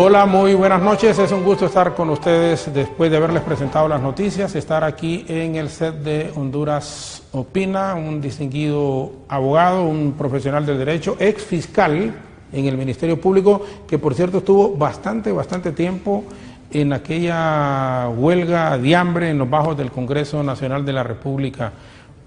Hola, muy buenas noches. Es un gusto estar con ustedes después de haberles presentado las noticias, estar aquí en el set de Honduras Opina, un distinguido abogado, un profesional del derecho, ex fiscal en el Ministerio Público, que por cierto estuvo bastante tiempo en aquella huelga de hambre en los bajos del Congreso Nacional de la República.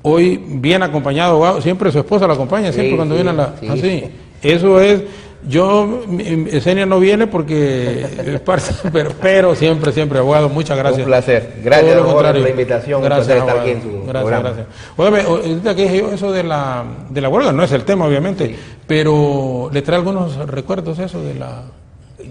Hoy bien acompañado, abogado, siempre su esposa lo acompaña, siempre cuando viene a la... Sí. Así, eso es... Esenia no viene porque es parte, pero siempre, abogado, muchas gracias. Un placer. Gracias por la invitación. Gracias, un placer estar aquí en su programa. Gracias. Óyeme, ahorita que dije yo eso de la huelga, no es el tema obviamente, sí, pero ¿le trae algunos recuerdos eso de la...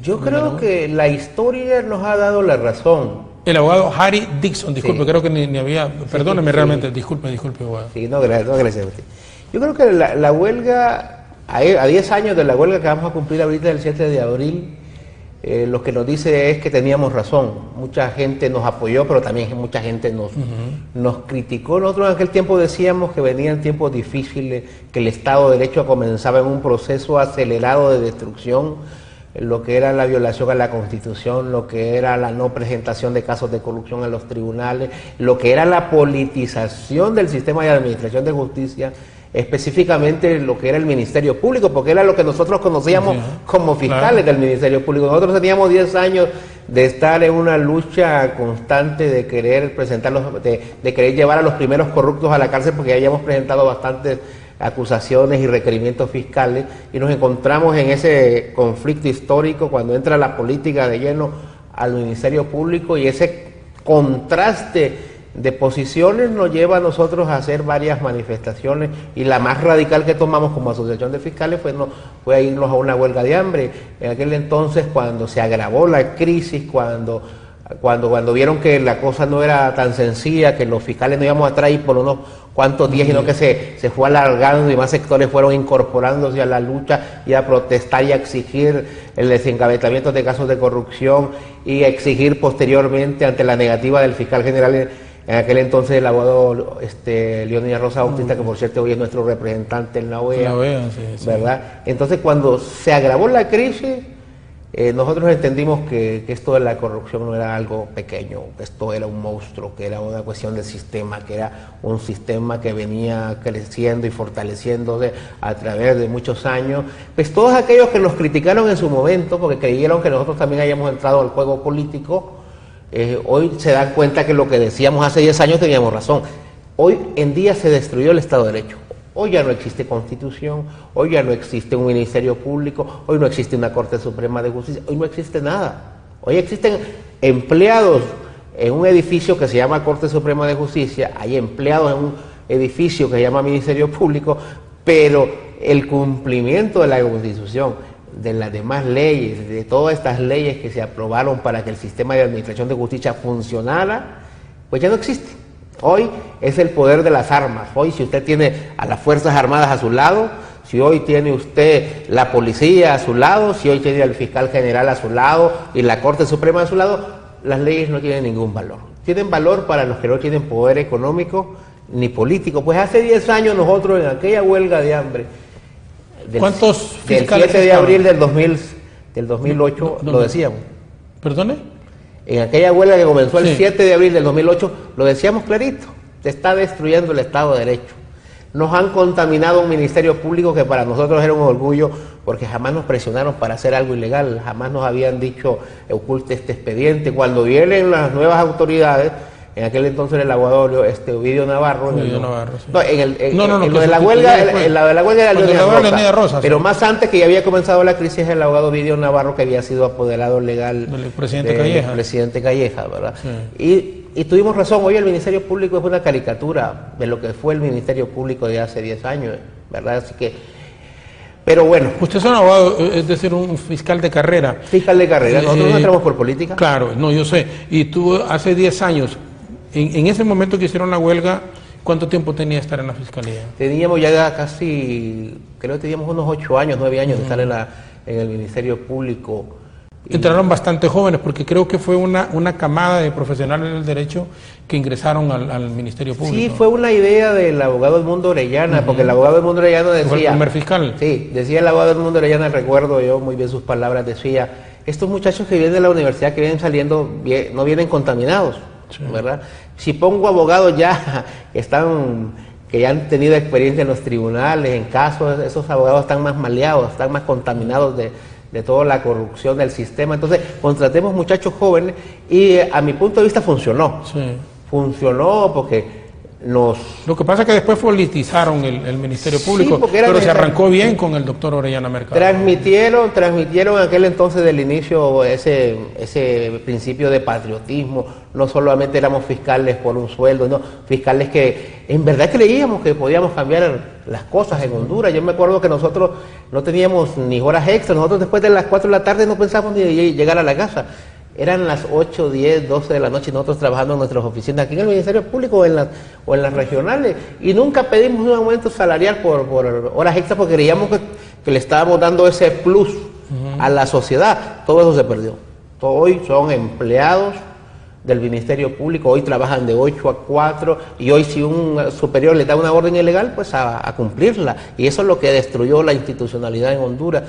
Yo creo que la historia nos ha dado la razón. El abogado Harry Dixon, disculpe, sí, creo que ni había, perdóneme sí, realmente, disculpe, abogado. Sí, no, gracias a usted. Yo creo que la huelga... A 10 años de la huelga que vamos a cumplir ahorita el 7 de abril, lo que nos dice es que teníamos razón. Mucha gente nos apoyó, pero también mucha gente nos criticó. Nosotros en aquel tiempo decíamos que venían tiempos difíciles, que el Estado de Derecho comenzaba en un proceso acelerado de destrucción, lo que era la violación a la Constitución, lo que era la no presentación de casos de corrupción en los tribunales, lo que era la politización del sistema de administración de justicia, específicamente lo que era el Ministerio Público, porque era lo que nosotros conocíamos como fiscales del Ministerio Público. Nosotros teníamos 10 años de estar en una lucha constante de querer de querer llevar a los primeros corruptos a la cárcel, porque ya habíamos presentado bastantes acusaciones y requerimientos fiscales, y nos encontramos en ese conflicto histórico cuando entra la política de lleno al Ministerio Público, y ese contraste de posiciones nos lleva a nosotros a hacer varias manifestaciones, y la más radical que tomamos como asociación de fiscales fue irnos a una huelga de hambre. En aquel entonces, cuando se agravó la crisis, cuando vieron que la cosa no era tan sencilla, que los fiscales no íbamos a traer por unos cuantos días, sino que se fue alargando y más sectores fueron incorporándose a la lucha y a protestar y a exigir el desengavetamiento de casos de corrupción, y a exigir posteriormente, ante la negativa del fiscal general en aquel entonces, el abogado Leonidas Rosa Bautista, que por cierto hoy es nuestro representante en la OEA, sí, ¿verdad? Entonces, cuando se agravó la crisis, nosotros entendimos que esto de la corrupción no era algo pequeño, que esto era un monstruo, que era una cuestión de sistema, que era un sistema que venía creciendo y fortaleciéndose a través de muchos años. Pues todos aquellos que nos criticaron en su momento, porque creyeron que nosotros también hayamos entrado al juego político, hoy se dan cuenta que lo que decíamos hace 10 años teníamos razón. Hoy en día se destruyó el Estado de Derecho. Hoy ya no existe Constitución, hoy ya no existe un Ministerio Público, hoy no existe una Corte Suprema de Justicia, hoy no existe nada. Hoy existen empleados en un edificio que se llama Corte Suprema de Justicia, hay empleados en un edificio que se llama Ministerio Público, pero el cumplimiento de la Constitución, de las demás leyes, de todas estas leyes que se aprobaron para que el sistema de administración de justicia funcionara, pues ya no existe. Hoy es el poder de las armas. Hoy, si usted tiene a las Fuerzas Armadas a su lado, si hoy tiene usted la policía a su lado, si hoy tiene al fiscal general a su lado y la Corte Suprema a su lado, las leyes no tienen ningún valor. Tienen valor para los que no tienen poder económico ni político. Pues hace 10 años nosotros, en aquella huelga de hambre, ¿cuántos fiscales? Del 7 de abril del 2008, lo decíamos. ¿Perdone? En aquella huelga que comenzó el 7 de abril del 2008, lo decíamos clarito, se está destruyendo el Estado de Derecho. Nos han contaminado un Ministerio Público que para nosotros era un orgullo, porque jamás nos presionaron para hacer algo ilegal, jamás nos habían dicho oculte este expediente. Cuando vienen las nuevas autoridades, en aquel entonces el abogado Ovidio Navarro, lo de la huelga era Leonidas Rosa, pero más antes, que ya había comenzado la crisis, el abogado Ovidio Navarro, que había sido apoderado legal del presidente Calleja, ¿verdad? Sí. Y tuvimos razón. Hoy el Ministerio Público es una caricatura de lo que fue el Ministerio Público de hace 10 años, ¿verdad? Así que, pero bueno. Usted es un abogado, es decir, un fiscal de carrera. Fiscal de carrera, nosotros no entramos por política. Claro, no, yo sé. Y tú hace 10 años, en ese momento que hicieron la huelga, ¿cuánto tiempo tenía de estar en la fiscalía? Teníamos ya casi, creo que teníamos unos 8 años, 9 años de estar en el Ministerio Público. Entraron bastante jóvenes, porque creo que fue una camada de profesionales del derecho que ingresaron al Ministerio Público. Sí, fue una idea del abogado Edmundo Orellana, porque el abogado Edmundo Orellana decía... ¿Fue el primer fiscal? Sí, decía el abogado Edmundo Orellana, recuerdo yo muy bien sus palabras, decía, estos muchachos que vienen de la universidad, que vienen saliendo, no vienen contaminados, sí, ¿verdad? Si pongo abogados ya que ya han tenido experiencia en los tribunales, en casos, esos abogados están más maleados, están más contaminados de toda la corrupción del sistema. Entonces, contratemos muchachos jóvenes y a mi punto de vista funcionó. Sí. Funcionó porque Lo que pasa es que después politizaron el Ministerio Público, sí, pero se arrancó bien con el doctor Orellana Mercado. Transmitieron en aquel entonces del inicio ese principio de patriotismo. No solamente éramos fiscales por un sueldo, no, fiscales que en verdad creíamos que podíamos cambiar las cosas en Honduras. Yo me acuerdo que nosotros no teníamos ni horas extras, nosotros después de las 4 de la tarde no pensábamos ni llegar a la casa. Eran las 8, 10, 12 de la noche y nosotros trabajando en nuestras oficinas aquí en el Ministerio Público o en las regionales, y nunca pedimos un aumento salarial por horas extras porque creíamos que le estábamos dando ese plus a la sociedad. Todo eso se perdió. Hoy son empleados del Ministerio Público, hoy trabajan de 8 a 4 y hoy si un superior les da una orden ilegal, pues a cumplirla, y eso es lo que destruyó la institucionalidad en Honduras.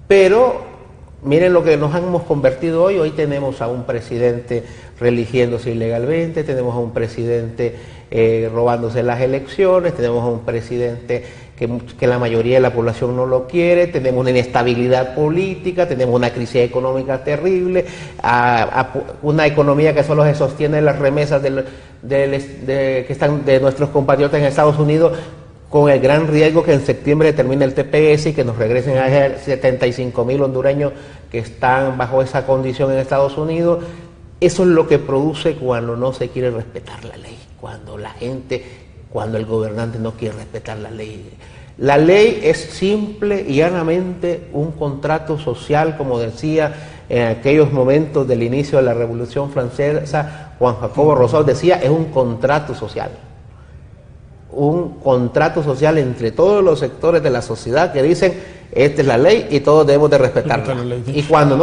Pero miren lo que nos hemos convertido hoy. Hoy tenemos a un presidente religiéndose ilegalmente, tenemos a un presidente robándose las elecciones, tenemos a un presidente que la mayoría de la población no lo quiere, tenemos una inestabilidad política, tenemos una crisis económica terrible, una economía que solo se sostiene en las remesas que están de nuestros compatriotas en Estados Unidos, con el gran riesgo que en septiembre termine el TPS y que nos regresen a 75,000 hondureños que están bajo esa condición en Estados Unidos. Eso es lo que produce cuando no se quiere respetar la ley, cuando el gobernante no quiere respetar la ley. La ley es simple y llanamente un contrato social, como decía en aquellos momentos del inicio de la Revolución Francesa, Juan Jacobo Rousseau decía, es un contrato social. Un contrato social entre todos los sectores de la sociedad que dicen, esta es la ley y todos debemos de respetarla. Y cuando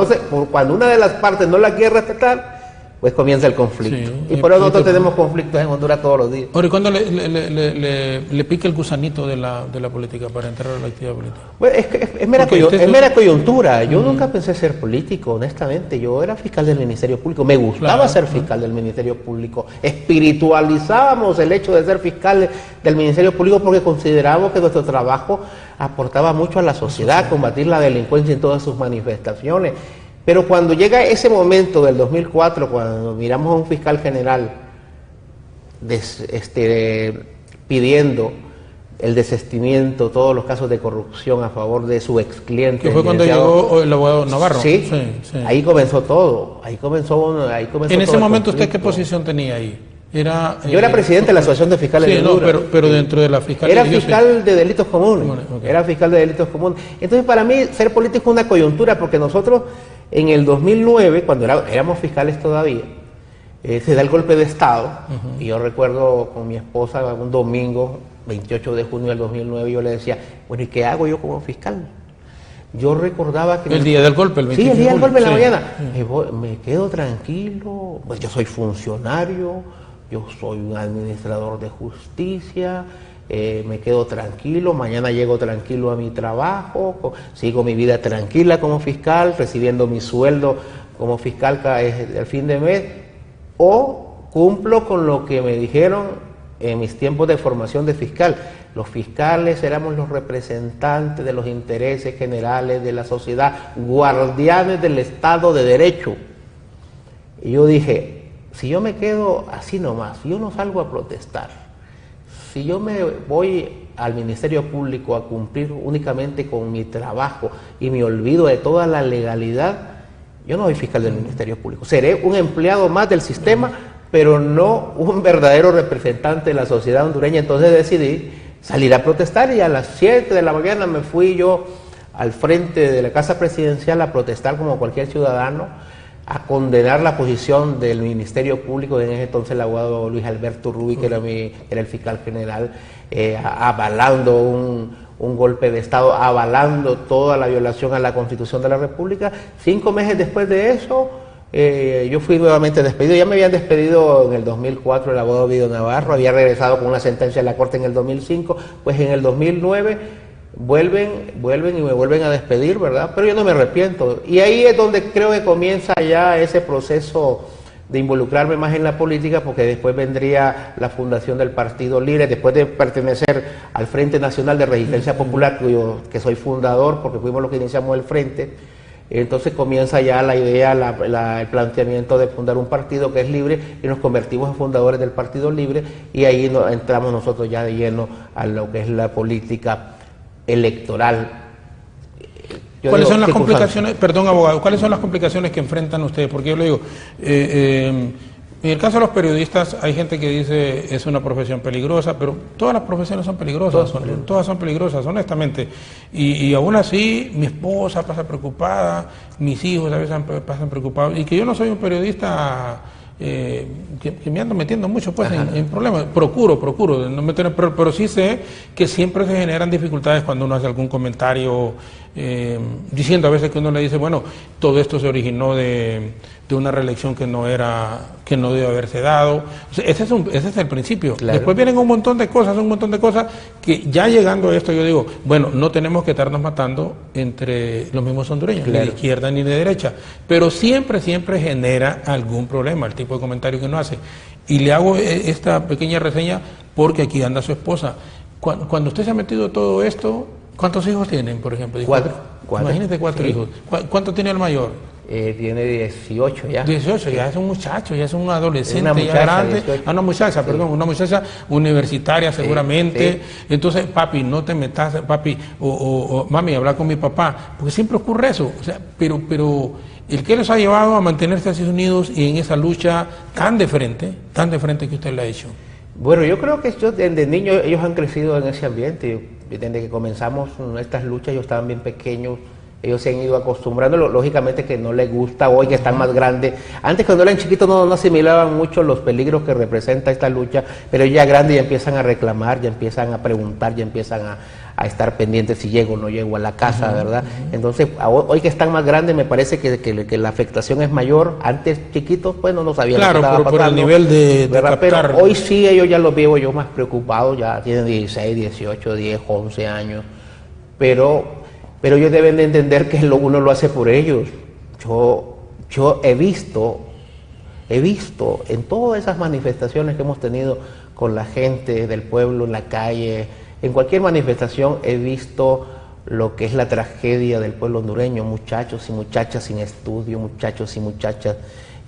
una de las partes no la quiere respetar, pues comienza el conflicto. Sí, y por eso nosotros tenemos conflictos en Honduras todos los días. Ahora, ¿y cuándo le pica el gusanito de la política para entrar a la actividad política? Bueno, es mera coyuntura. Yo nunca pensé ser político, honestamente. Yo era fiscal del Ministerio Público. Me gustaba ser fiscal del Ministerio Público. Espiritualizábamos el hecho de ser fiscal del Ministerio Público porque considerábamos que nuestro trabajo aportaba mucho a la sociedad, combatir la delincuencia en todas sus manifestaciones. Pero cuando llega ese momento del 2004, cuando miramos a un fiscal general pidiendo el desistimiento, todos los casos de corrupción a favor de su ex cliente. ¿Que fue cuando llegó el abogado Navarro? Sí, ahí comenzó todo. En ese momento, ¿usted qué posición tenía ahí? Yo era presidente de la Asociación de Fiscales de Honduras. Pero dentro de la fiscalía... Era fiscal de delitos comunes. Okay. Era fiscal de delitos comunes. Entonces, para mí, ser político es una coyuntura, porque nosotros, en el 2009, cuando éramos fiscales todavía, se da el golpe de Estado, y yo recuerdo con mi esposa, un domingo, 28 de junio del 2009, yo le decía, bueno, ¿y qué hago yo como fiscal? Yo recordaba que... El día del golpe, el 28 Sí, el día del golpe en la mañana. Me quedo tranquilo, pues yo soy funcionario, yo soy un administrador de justicia, me quedo tranquilo, mañana llego tranquilo a mi trabajo, sigo mi vida tranquila como fiscal, recibiendo mi sueldo como fiscal al fin de mes, o cumplo con lo que me dijeron en mis tiempos de formación de fiscal. Los fiscales éramos los representantes de los intereses generales de la sociedad, guardianes del Estado de Derecho. Y yo dije, si yo me quedo así nomás, si yo no salgo a protestar, si yo me voy al Ministerio Público a cumplir únicamente con mi trabajo y me olvido de toda la legalidad, yo no soy fiscal del Ministerio Público. Seré un empleado más del sistema, pero no un verdadero representante de la sociedad hondureña. Entonces decidí salir a protestar y a las 7 de la mañana me fui yo al frente de la Casa Presidencial a protestar como cualquier ciudadano, a condenar la posición del Ministerio Público, en ese entonces el abogado Luis Alberto Rubí, que era el fiscal general, avalando un golpe de Estado, avalando toda la violación a la Constitución de la República. 5 meses después de eso, yo fui nuevamente despedido. Ya me habían despedido en el 2004 el abogado Guido Navarro, había regresado con una sentencia de la Corte en el 2005, pues en el 2009 vuelven y me vuelven a despedir, ¿verdad? Pero yo no me arrepiento. Y ahí es donde creo que comienza ya ese proceso de involucrarme más en la política, porque después vendría la fundación del Partido Libre, después de pertenecer al Frente Nacional de Resistencia Popular, que soy fundador, porque fuimos los que iniciamos el Frente. Entonces comienza ya la idea, el planteamiento de fundar un partido que es libre, y nos convertimos en fundadores del Partido Libre, y ahí entramos nosotros ya de lleno a lo que es la política electoral. ¿Cuáles son las complicaciones, perdón abogado, cuáles son las complicaciones que enfrentan ustedes? Porque yo le digo, en el caso de los periodistas hay gente que dice es una profesión peligrosa, pero todas las profesiones son peligrosas, todas son peligrosas, honestamente. Y aún así mi esposa pasa preocupada, mis hijos a veces pasan preocupados, y que yo no soy un periodista que me ando metiendo mucho pues en problemas, procuro no meter, pero sí sé que siempre se generan dificultades cuando uno hace algún comentario diciendo a veces que uno le dice, bueno, todo esto se originó de una reelección que no debe haberse dado. O sea, ese es el principio. Claro. Después vienen un montón de cosas que ya llegando a esto yo digo, bueno, no tenemos que estarnos matando entre los mismos hondureños, claro, ni de izquierda ni de derecha, pero siempre genera algún problema el tipo de comentario que uno hace. Y le hago esta pequeña reseña porque aquí anda su esposa. Cuando usted se ha metido todo esto, ¿cuántos hijos tienen, por ejemplo? Cuatro. Imagínate 4 hijos. ¿Cuánto tiene el mayor? Tiene 18 ya. 18, ya es un muchacho, ya es un adolescente, ya grande. 18. Una muchacha, sí. Perdón, una muchacha universitaria seguramente. Sí. Entonces, papi, no te metas, papi, o mami, habla con mi papá, porque siempre ocurre eso. O sea, pero el que los ha llevado a mantenerse así unidos y en esa lucha tan de frente que usted le ha hecho. Bueno, yo creo que desde niños ellos han crecido en ese ambiente. Desde que comenzamos estas luchas, ellos estaban bien pequeños. Ellos se han ido acostumbrando, lógicamente que no les gusta hoy que están más grandes. Antes cuando eran chiquitos no asimilaban mucho los peligros que representa esta lucha, pero ya grandes ya empiezan a reclamar, ya empiezan a preguntar, ya empiezan a estar pendientes si llego o no llego a la casa, ¿verdad? Entonces, hoy que están más grandes me parece que la afectación es mayor. Antes chiquitos pues no sabían lo que estaba pasando. Claro, por el nivel de captar. Pero hoy sí ellos ya los veo yo más preocupados, ya tienen 16, 18, 10, 11 años, pero ellos deben de entender que uno lo hace por ellos. Yo he visto en todas esas manifestaciones que hemos tenido con la gente del pueblo en la calle, en cualquier manifestación he visto lo que es la tragedia del pueblo hondureño, muchachos y muchachas sin estudio, muchachos y muchachas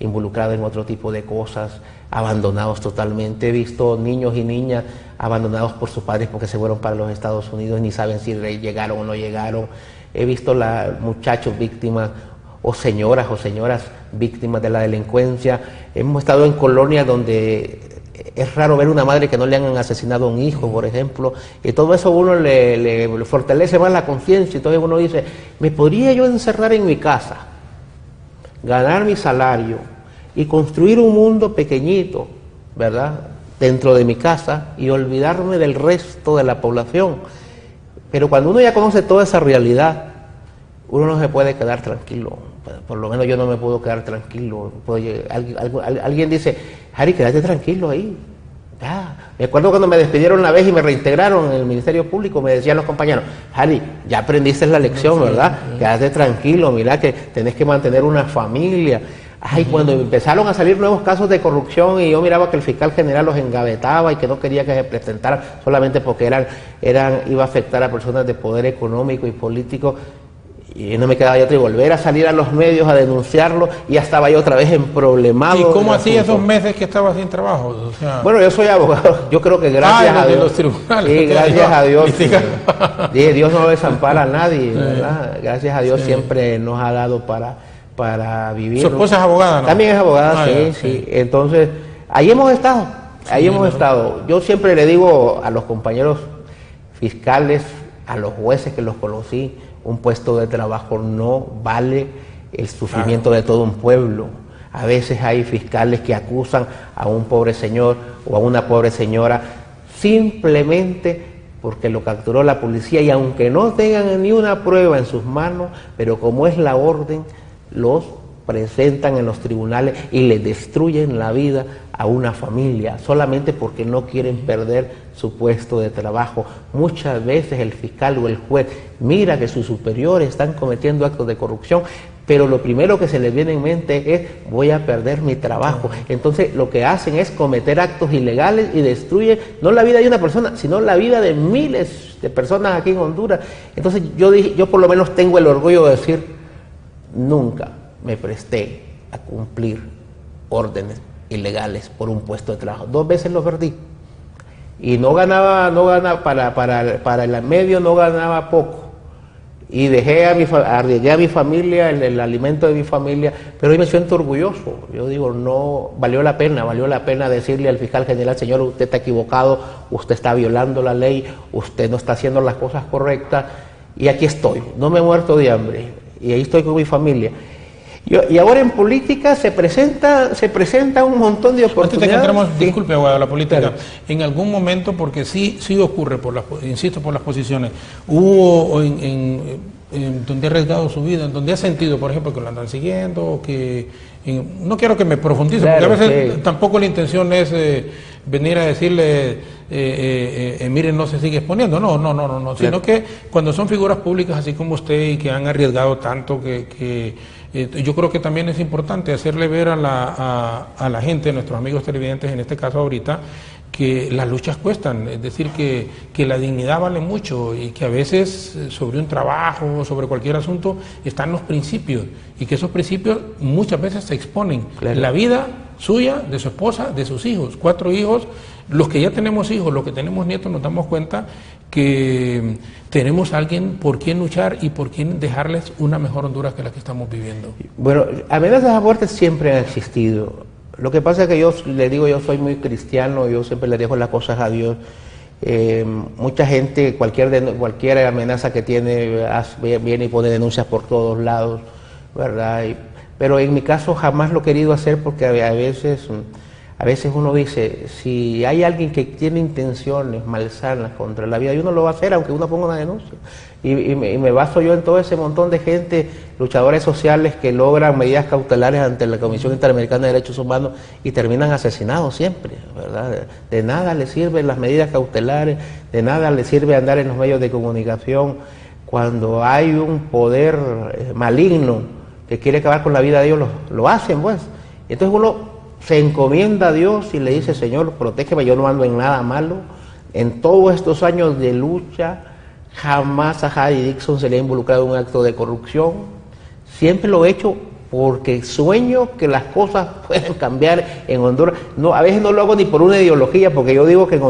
involucrados en otro tipo de cosas, abandonados totalmente. He visto niños y niñas abandonados por sus padres porque se fueron para los Estados Unidos, ni saben si llegaron o no llegaron. He visto muchachos víctimas o señoras víctimas de la delincuencia. Hemos estado en colonias donde es raro ver una madre que no le han asesinado a un hijo, por ejemplo, y todo eso a uno le fortalece más la conciencia. Entonces uno dice, ¿me podría yo encerrar en mi casa, ganar mi salario y construir un mundo pequeñito, ¿verdad?, dentro de mi casa y olvidarme del resto de la población? Pero cuando uno ya conoce toda esa realidad, uno no se puede quedar tranquilo. Por lo menos yo no me puedo quedar tranquilo. Alguien dice, Harry, quédate tranquilo ahí. Ya. Me acuerdo cuando me despidieron una vez y me reintegraron en el Ministerio Público, me decían los compañeros, Harry, ya aprendiste la lección, ¿verdad? Quédate tranquilo, mira que tenés que mantener una familia. Ay, cuando empezaron a salir nuevos casos de corrupción y yo miraba que el fiscal general los engavetaba y que no quería que se presentaran solamente porque iba a afectar a personas de poder económico y político, y no me quedaba yo otra y volver a salir a los medios a denunciarlo, y ya estaba yo otra vez emproblemado. ¿Y cómo hacía esos meses que estaba sin trabajo? O sea... Bueno, yo soy abogado, yo creo que gracias a Dios. De los tribunales. Sí, gracias a Dios. Dios no desampara a nadie, ¿verdad? Gracias a Dios siempre nos ha dado para vivir. ¿Su esposa es abogada, no? También es abogada, sí. Entonces, ahí hemos estado. Yo siempre le digo a los compañeros fiscales, a los jueces que los conocí, un puesto de trabajo no vale el sufrimiento de todo un pueblo. A veces hay fiscales que acusan a un pobre señor o a una pobre señora simplemente porque lo capturó la policía, y aunque no tengan ni una prueba en sus manos, pero como es la orden, los presentan en los tribunales y le destruyen la vida a una familia solamente porque no quieren perder su puesto de trabajo. Muchas veces el fiscal o el juez mira que sus superiores están cometiendo actos de corrupción, pero lo primero que se les viene en mente es: voy a perder mi trabajo. Entonces lo que hacen es cometer actos ilegales y destruyen no la vida de una persona, sino la vida de miles de personas aquí en Honduras. Entonces yo por lo menos tengo el orgullo de decir: nunca me presté a cumplir órdenes ilegales por un puesto de trabajo. 2 veces lo perdí. Y no ganaba para el medio, no ganaba poco. Y arriesgué a mi familia, el alimento de mi familia, pero hoy me siento orgulloso. Yo digo, no, valió la pena decirle al fiscal general: señor, usted está equivocado, usted está violando la ley, usted no está haciendo las cosas correctas, y aquí estoy, no me he muerto de hambre, y ahí estoy con mi familia. Y ahora en política se presenta un montón de oportunidades. Antes de que entremos, disculpe, abogado, la política, claro. En algún momento, porque sí ocurre, insisto, por las posiciones, hubo en donde ha arriesgado su vida, en donde ha sentido, por ejemplo, que lo andan siguiendo, o que no quiero que me profundice, claro, porque a veces tampoco la intención es venir a decirle, miren, no se sigue exponiendo, no, claro. Sino que cuando son figuras públicas así como usted y que han arriesgado tanto yo creo que también es importante hacerle ver a la gente, a nuestros amigos televidentes, en este caso ahorita, que las luchas cuestan, es decir, que la dignidad vale mucho y que a veces sobre un trabajo, sobre cualquier asunto, están los principios y que esos principios muchas veces se exponen. Claro. La vida suya, de su esposa, de sus hijos, 4 hijos, los que ya tenemos hijos, los que tenemos nietos, nos damos cuenta que tenemos a alguien por quien luchar y por quien dejarles una mejor Honduras que la que estamos viviendo. Bueno, amenazas a muerte siempre han existido. Lo que pasa es que yo yo soy muy cristiano, yo siempre le dejo las cosas a Dios. Mucha gente, cualquier amenaza que tiene, viene y pone denuncias por todos lados, ¿verdad? Pero en mi caso jamás lo he querido hacer porque a veces uno dice, si hay alguien que tiene intenciones malsanas contra la vida, y uno lo va a hacer aunque uno ponga una denuncia. Y me baso yo en todo ese montón de gente, luchadores sociales que logran medidas cautelares ante la Comisión Interamericana de Derechos Humanos y terminan asesinados siempre, ¿verdad? De nada les sirven las medidas cautelares, de nada les sirve andar en los medios de comunicación cuando hay un poder maligno que quiere acabar con la vida de ellos, lo hacen, pues. Entonces uno se encomienda a Dios y le dice: Señor, protégeme, yo no ando en nada malo. En todos estos años de lucha, jamás a Harry Dixon se le ha involucrado en un acto de corrupción. Siempre lo he hecho porque sueño que las cosas pueden cambiar en Honduras. No, a veces no lo hago ni por una ideología, porque yo digo que en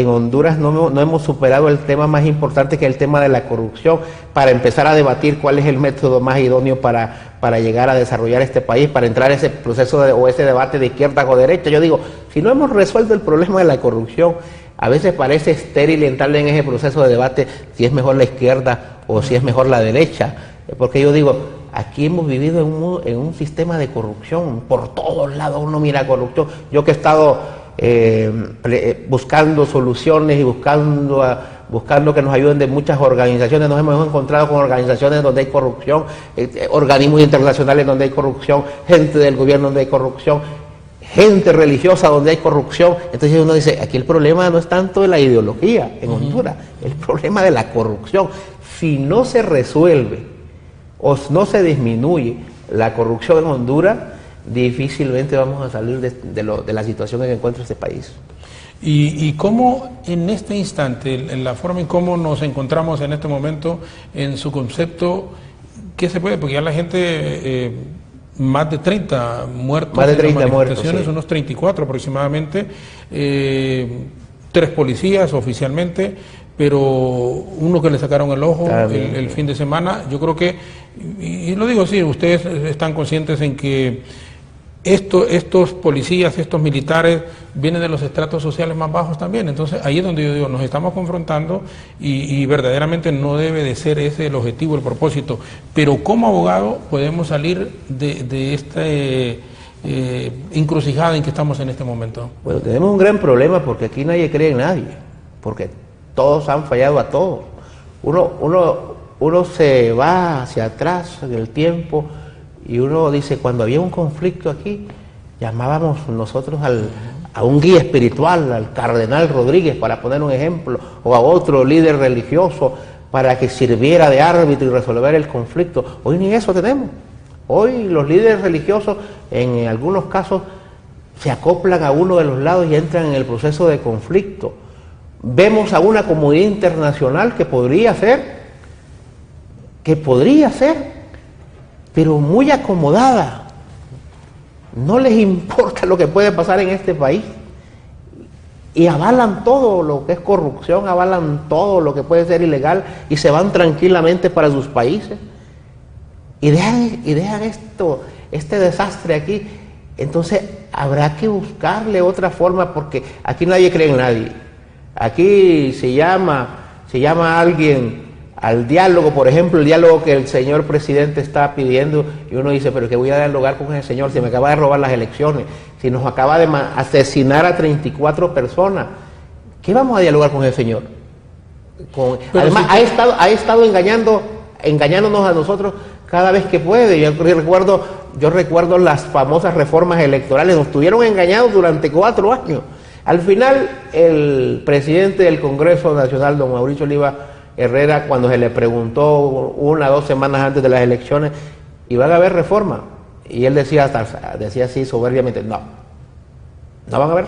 Honduras no hemos superado el tema más importante, que es el tema de la corrupción, para empezar a debatir cuál es el método más idóneo para llegar a desarrollar este país, para entrar a ese proceso o ese debate de izquierda o derecha. Yo digo, si no hemos resuelto el problema de la corrupción, a veces parece estéril entrar en ese proceso de debate si es mejor la izquierda o si es mejor la derecha, porque yo digo, aquí hemos vivido en un sistema de corrupción, por todos lados uno mira corrupción. Yo que he estado buscando soluciones y buscando que nos ayuden de muchas organizaciones, nos hemos encontrado con organizaciones donde hay corrupción, organismos internacionales donde hay corrupción, gente del gobierno donde hay corrupción, gente religiosa donde hay corrupción. Entonces uno dice, aquí el problema no es tanto de la ideología en Honduras, el problema de la corrupción. Si no se resuelve o no se disminuye la corrupción en Honduras, difícilmente vamos a salir de la situación en que encuentra este país. ¿Y cómo en este instante, en la forma en cómo nos encontramos en este momento, en su concepto, qué se puede? Porque ya la gente, más de 30 muertos, más de 30 muertos, sí. Unos 34 aproximadamente, 3 policías oficialmente, pero uno que le sacaron el ojo el fin de semana. Yo creo que, y lo digo así, ustedes están conscientes en que estos policías, estos militares vienen de los estratos sociales más bajos también. Entonces ahí es donde yo digo, nos estamos confrontando y verdaderamente no debe de ser ese el objetivo, el propósito. Pero como abogado podemos salir de esta encrucijada en que estamos en este momento. Bueno, tenemos un gran problema porque aquí nadie cree en nadie, porque todos han fallado a todos. Uno se va hacia atrás en el tiempo Y uno dice, cuando había un conflicto aquí, llamábamos nosotros a un guía espiritual, al cardenal Rodríguez, para poner un ejemplo, o a otro líder religioso, para que sirviera de árbitro y resolver el conflicto. Hoy ni eso tenemos. Hoy los líderes religiosos, en algunos casos, se acoplan a uno de los lados y entran en el proceso de conflicto. Vemos a una comunidad internacional que podría ser, pero muy acomodada. No les importa lo que puede pasar en este país. Y avalan todo lo que es corrupción, avalan todo lo que puede ser ilegal y se van tranquilamente para sus países. Y dejan este desastre aquí. Entonces habrá que buscarle otra forma, porque aquí nadie cree en nadie. Aquí se llama a alguien al diálogo, por ejemplo, el diálogo que el señor presidente está pidiendo, y uno dice, pero ¿qué voy a dialogar con ese señor si me acaba de robar las elecciones, si nos acaba de asesinar a 34 personas? ¿Qué vamos a dialogar con ese señor? Además, ha estado engañándonos a nosotros cada vez que puede. Yo recuerdo las famosas reformas electorales, nos tuvieron engañados durante 4 años. Al final, el presidente del Congreso Nacional, don Mauricio Oliva Herrera, cuando se le preguntó 1 o 2 semanas antes de las elecciones, ¿iban a haber reforma? Y él decía así soberbiamente, no van a haber,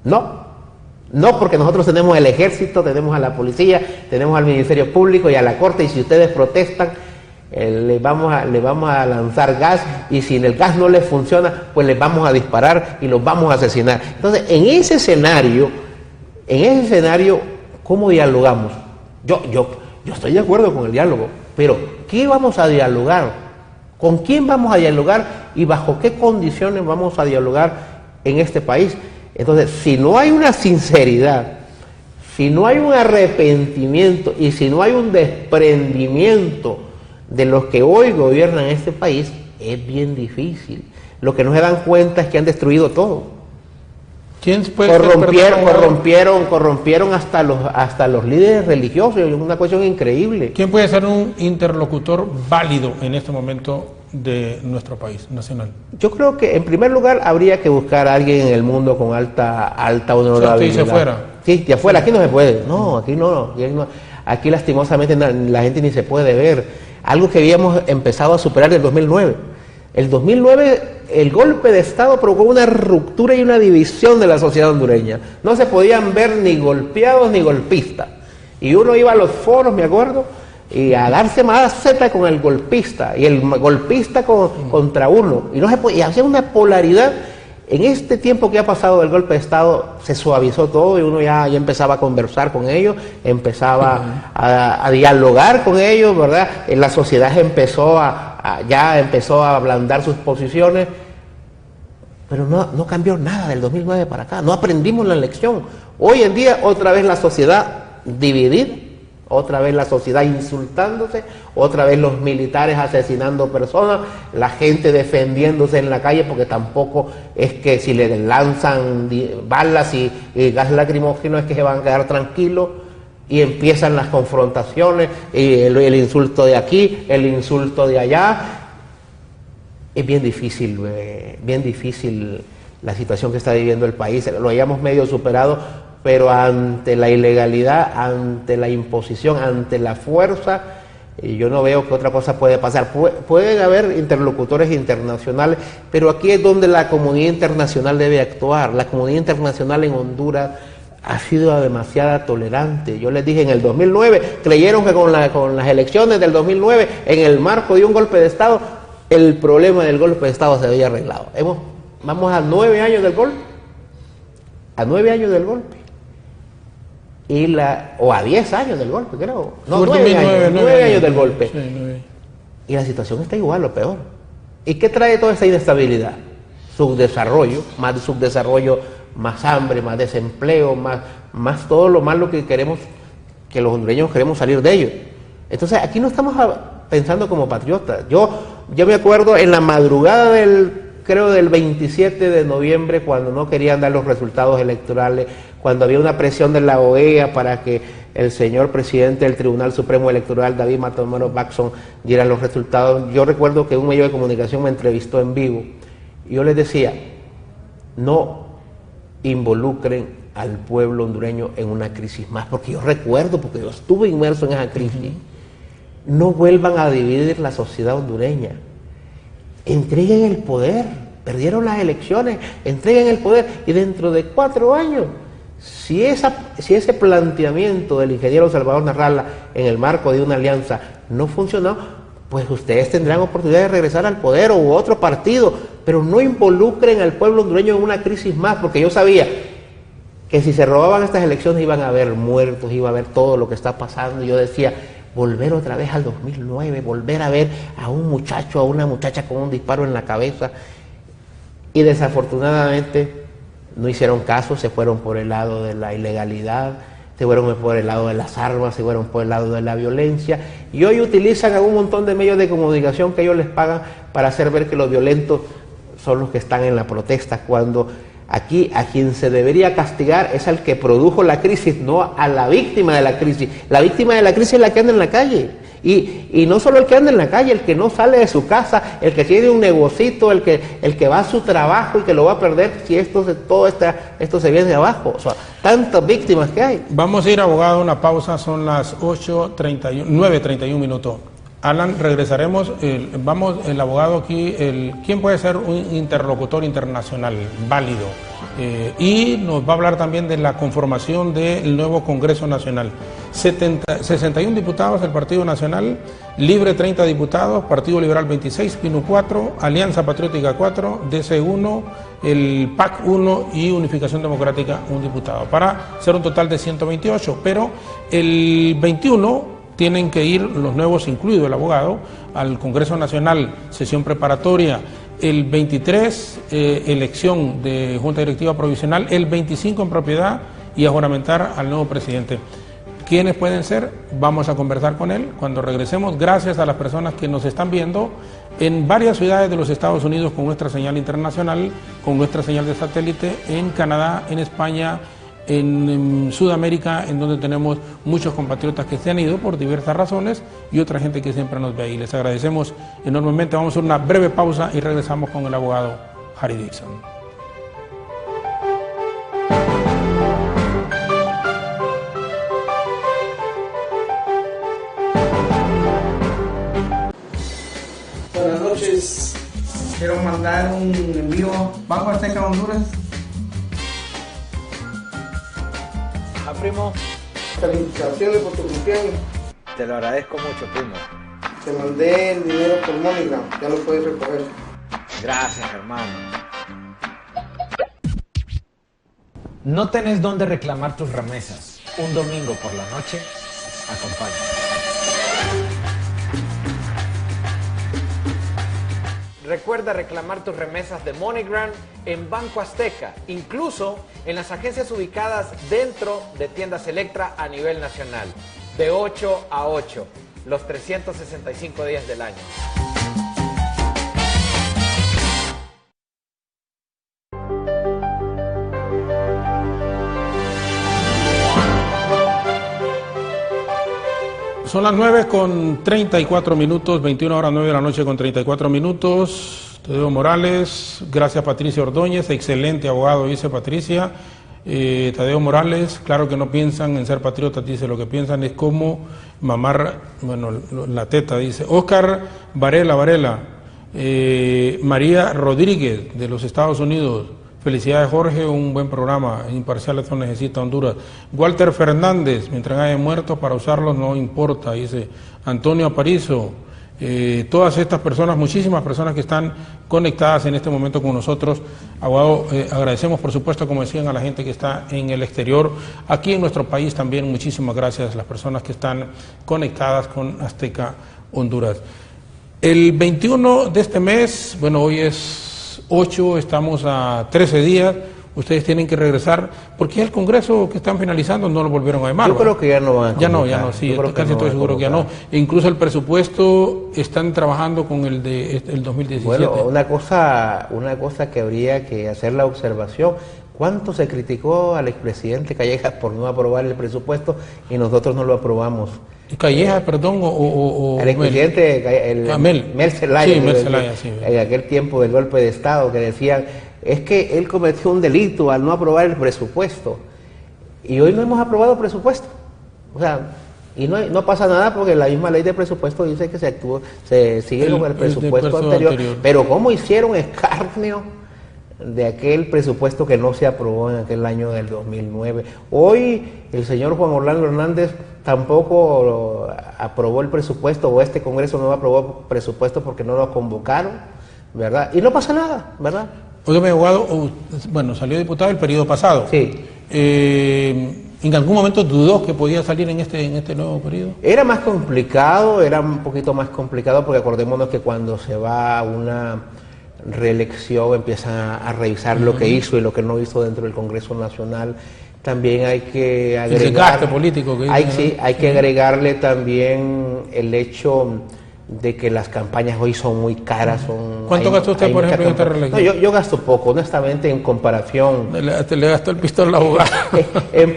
no, porque nosotros tenemos el ejército, tenemos a la policía, tenemos al Ministerio Público y a la Corte, y si ustedes protestan, le vamos a lanzar gas, y si el gas no les funciona, pues les vamos a disparar y los vamos a asesinar. Entonces, en ese escenario, ¿cómo dialogamos? Yo estoy de acuerdo con el diálogo, pero ¿qué vamos a dialogar? ¿Con quién vamos a dialogar y bajo qué condiciones vamos a dialogar en este país? Entonces, si no hay una sinceridad, si no hay un arrepentimiento y si no hay un desprendimiento de los que hoy gobiernan este país, es bien difícil. Lo que no se dan cuenta es que han destruido todo. ¿Quién puede corrompieron hasta los líderes religiosos? Es una cuestión increíble. ¿Quién puede ser un interlocutor válido en este momento de nuestro país nacional? Yo creo que en primer lugar habría que buscar a alguien en el mundo con alta honorabilidad. ¿Usted dice fuera? Sí, de afuera. Aquí no se puede. No, aquí no. Aquí lastimosamente la gente ni se puede ver. Algo que habíamos empezado a superar en el 2009. El 2009, el golpe de Estado provocó una ruptura y una división de la sociedad hondureña. No se podían ver ni golpeados ni golpistas. Y uno iba a los foros, me acuerdo, y a darse más zeta con el golpista, y el golpista contra uno. Y no se podía, y hacía una polaridad. En este tiempo que ha pasado del golpe de Estado, se suavizó todo y uno ya empezaba a conversar con ellos, empezaba a dialogar con ellos, ¿verdad? La sociedad empezó a ablandar sus posiciones, pero no cambió nada del 2009 para acá, no aprendimos la lección. Hoy en día, otra vez la sociedad dividida, otra vez la sociedad insultándose, otra vez los militares asesinando personas, la gente defendiéndose en la calle, porque tampoco es que si le lanzan balas y gas lacrimógeno es que se van a quedar tranquilos, y empiezan las confrontaciones, y el insulto de aquí, el insulto de allá. Es bien difícil la situación que está viviendo el país. Lo hayamos medio superado, pero ante la ilegalidad, ante la imposición, ante la fuerza, yo no veo que otra cosa puede pasar. Pueden haber interlocutores internacionales, pero aquí es donde la comunidad internacional debe actuar. La comunidad internacional en Honduras ha sido demasiado tolerante. Yo les dije, en el 2009, creyeron que con las elecciones del 2009, en el marco de un golpe de Estado, el problema del golpe de Estado se había arreglado. Vamos a 9 años del golpe. A 9 años del golpe. O a 10 años del golpe, creo. No, 9 años del golpe. Sí, 9. Y la situación está igual o peor. ¿Y qué trae toda esta inestabilidad? Subdesarrollo, más hambre, más desempleo, más todo lo malo que queremos, que los hondureños queremos salir de ello. Entonces, aquí no estamos pensando como patriotas. Yo me acuerdo en la madrugada del 27 de noviembre, cuando no querían dar los resultados electorales, cuando había una presión de la OEA para que el señor presidente del Tribunal Supremo Electoral, David Matamoros Baxson, diera los resultados. Yo recuerdo que un medio de comunicación me entrevistó en vivo y yo les decía, no involucren al pueblo hondureño en una crisis más, porque yo recuerdo, porque yo estuve inmerso en esa crisis. No vuelvan a dividir la sociedad hondureña, entreguen el poder, perdieron las elecciones, entreguen el poder y dentro de 4 años, si ese planteamiento del ingeniero Salvador Narrala en el marco de una alianza no funcionó, pues ustedes tendrán oportunidad de regresar al poder o otro partido, pero no involucren al pueblo hondureño en una crisis más, porque yo sabía que si se robaban estas elecciones iban a haber muertos, iba a haber todo lo que está pasando. Yo decía, volver otra vez al 2009, volver a ver a un muchacho, a una muchacha con un disparo en la cabeza, y desafortunadamente no hicieron caso, se fueron por el lado de la ilegalidad, se fueron por el lado de las armas, se fueron por el lado de la violencia, y hoy utilizan a un montón de medios de comunicación que ellos les pagan para hacer ver que los violentos son los que están en la protesta, cuando aquí a quien se debería castigar es al que produjo la crisis, no a la víctima de la crisis. La víctima de la crisis es la que anda en la calle. Y no solo el que anda en la calle, el que no sale de su casa, el que tiene un negocito, el que va a su trabajo y que lo va a perder si esto se viene de abajo. O sea, tantas víctimas que hay. Vamos a ir, abogado, a una pausa, son las 9:31 minutos. Alan, regresaremos. El abogado aquí, ¿quién puede ser un interlocutor internacional válido? Y nos va a hablar también de la conformación del nuevo Congreso Nacional. 61 diputados el Partido Nacional, Libre 30 diputados, Partido Liberal 26, PINU 4, Alianza Patriótica 4, DC 1, el PAC 1 y Unificación Democrática 1 diputado, para ser un total de 128, pero el 21 tienen que ir los nuevos, incluido el abogado, al Congreso Nacional, sesión preparatoria, el 23, elección de Junta Directiva Provisional, el 25 en propiedad y a juramentar al nuevo presidente. ¿Quiénes pueden ser? Vamos a conversar con él cuando regresemos, gracias a las personas que nos están viendo en varias ciudades de los Estados Unidos con nuestra señal internacional, con nuestra señal de satélite, en Canadá, en España, en Sudamérica, en donde tenemos muchos compatriotas que se han ido por diversas razones y otra gente que siempre nos ve ahí. Les agradecemos enormemente. Vamos a hacer una breve pausa y regresamos con el abogado Harry Dixon. Buenas noches. Quiero mandar un envío Banco Azteca Honduras. Primo, Felicitaciones por tu cumpleaños. te lo agradezco mucho, primo. Te mandé el dinero por MoneyGram, ya lo puedes recoger. Gracias, hermano. ¿No tenés dónde reclamar tus remesas? Un domingo por la noche, acompáñame. Recuerda reclamar tus remesas de MoneyGram en Banco Azteca, incluso en las agencias ubicadas dentro de tiendas Electra a nivel nacional, de 8 a 8, los 365 días del año. Son las 9:34 minutos, 21 horas 9 de la noche con 34 minutos. Tadeo Morales, gracias Patricia Ordóñez, excelente abogado, dice Patricia. Tadeo Morales, claro que no piensan en ser patriotas, dice, lo que piensan es cómo mamar, bueno, la teta, dice. Oscar Varela, María Rodríguez de los Estados Unidos. Felicidades Jorge, un buen programa, imparcial, eso necesita Honduras. Walter Fernández, mientras haya muertos para usarlos no importa, dice Antonio Aparizo. Todas estas personas, muchísimas personas que están conectadas en este momento con nosotros. Abogado, agradecemos por supuesto, como decían, a la gente que está en el exterior, aquí en nuestro país también, muchísimas gracias a las personas que están conectadas con Azteca Honduras. El 21 de este mes, bueno, hoy es 8, estamos a 13 días, ustedes tienen que regresar, porque el Congreso que están finalizando no lo volvieron a llamar. Yo creo que ya no van a convocar. Ya no, sí, casi estoy seguro que ya no. E incluso el presupuesto están trabajando con el de el 2017. Bueno, una cosa que habría que hacer la observación, ¿Cuánto se criticó al expresidente Callejas por no aprobar el presupuesto y nosotros no lo aprobamos? Callejas, perdón, el expresidente Mel Zelaya, sí, Mel Zelaya, sí. En aquel tiempo del golpe de Estado, que decían, es que él cometió un delito al no aprobar el presupuesto. Y hoy no hemos aprobado presupuesto. O sea, y no pasa nada porque la misma ley de presupuesto dice que se sigue con el presupuesto anterior. Pero ¿cómo hicieron escarnio de aquel presupuesto que no se aprobó en aquel año del 2009? Hoy el señor Juan Orlando Hernández tampoco aprobó el presupuesto, o este Congreso no aprobó presupuesto porque no lo convocaron, ¿verdad? Y no pasa nada, ¿verdad? Oye, abogado, bueno, salió diputado el periodo pasado. Sí. ¿En algún momento dudó que podía salir en este nuevo periodo? Era más complicado, era un poquito más complicado, porque acordémonos que cuando se va a una reelección empiezan a revisar lo que hizo y lo que no hizo dentro del Congreso Nacional. También hay que agregar... El desgaste político que hay que agregarle también el hecho de que las campañas hoy son muy caras. ¿Cuánto gastó usted, por ejemplo, en esta reelección? No, yo gasto poco, honestamente, en comparación. Le gastó el pistón al abogado. En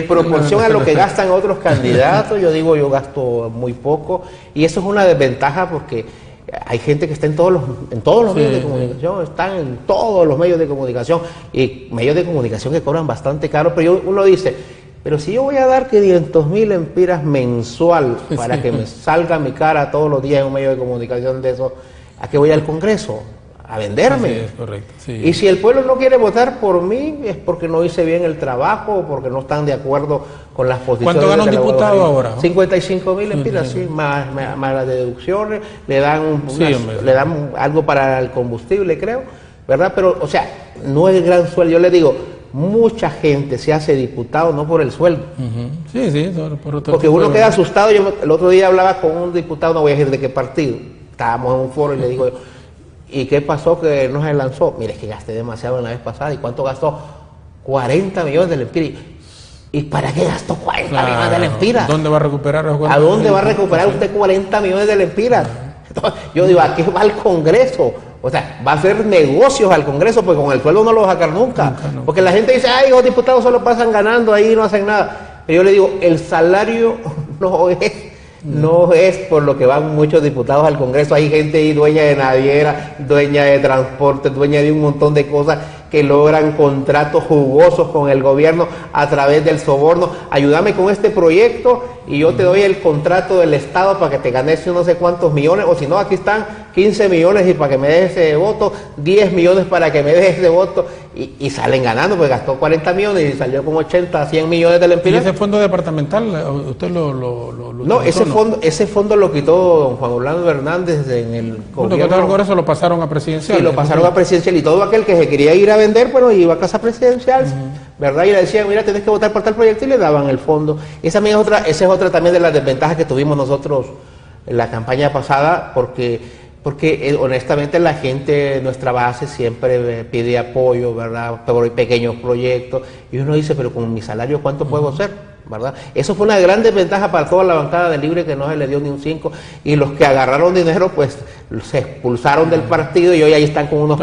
proporción a lo que gastan otros candidatos, yo gasto muy poco, y eso es una desventaja porque hay gente que está en todos los medios de comunicación, están en todos los medios de comunicación, y medios de comunicación que cobran bastante caro, pero uno dice, pero si yo voy a dar 500,000 lempiras mensual para que me salga mi cara todos los días en un medio de comunicación de eso, ¿a qué voy al Congreso? A venderme. Sí, es correcto. Sí. Y si el pueblo no quiere votar por mí, es porque no hice bien el trabajo, o porque no están de acuerdo con las posiciones. ¿Cuánto gana un diputado ahora? 55,000 lempiras, sí, más las deducciones, le dan algo para el combustible, creo, ¿verdad? Pero, o sea, no es gran sueldo. Yo le digo, mucha gente se hace diputado no por el sueldo. Sí, por otro. Porque uno queda asustado. Yo el otro día hablaba con un diputado, no voy a decir de qué partido, estábamos en un foro y le digo, ¿y qué pasó que no se lanzó? Mire, es que gasté demasiado en la vez pasada. ¿Y cuánto gastó? 40 millones de lempiras. ¿Y para qué gastó 40 millones de lempiras? ¿Dónde va a recuperar? ¿A dónde va a recuperar usted 40 millones de lempiras? Entonces, yo digo, ¿a qué va el Congreso? O sea, va a hacer negocios al Congreso, porque con el sueldo no lo va a sacar nunca. No. Porque la gente dice, ay, los diputados solo pasan ganando ahí y no hacen nada. Pero yo le digo, el salario no es por lo que van muchos diputados al Congreso. Hay gente ahí dueña de naviera, dueña de transporte, dueña de un montón de cosas que logran contratos jugosos con el gobierno a través del soborno. Ayúdame con este proyecto y yo te doy el contrato del Estado para que te ganes no sé cuántos millones, o si no, aquí están 15 millones y para que me des ese voto, 10 millones para que me des ese voto, y salen ganando, pues gastó 40 millones y salió con 80, 100 millones de lempiras. ¿Y ese fondo departamental, usted lo no, ese fondo lo quitó don Juan Orlando Hernández en el gobierno. Congreso lo pasaron a presidencial. Sí, lo pasaron a presidencial, y todo aquel que se quería ir a vender, bueno, iba a casa presidencial, ¿verdad? Y le decían, mira, tienes que votar por tal proyecto, y le daban el fondo. Esa es otra también de las desventajas que tuvimos nosotros en la campaña pasada, porque honestamente la gente, nuestra base, siempre pide apoyo, ¿verdad? Por pequeños proyectos, y uno dice, pero con mi salario, ¿cuánto puedo hacer? ¿Verdad? Eso fue una gran desventaja para toda la bancada de Libre, que no se le dio ni un 5, y los que agarraron dinero pues se expulsaron del partido, y hoy ahí están con unos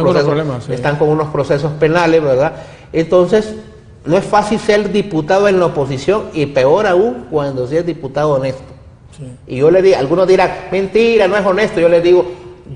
procesos penales, ¿verdad? Entonces no es fácil ser diputado en la oposición, y peor aún cuando seas diputado honesto. Y yo le digo, algunos dirán, mentira, no es honesto. Yo les digo,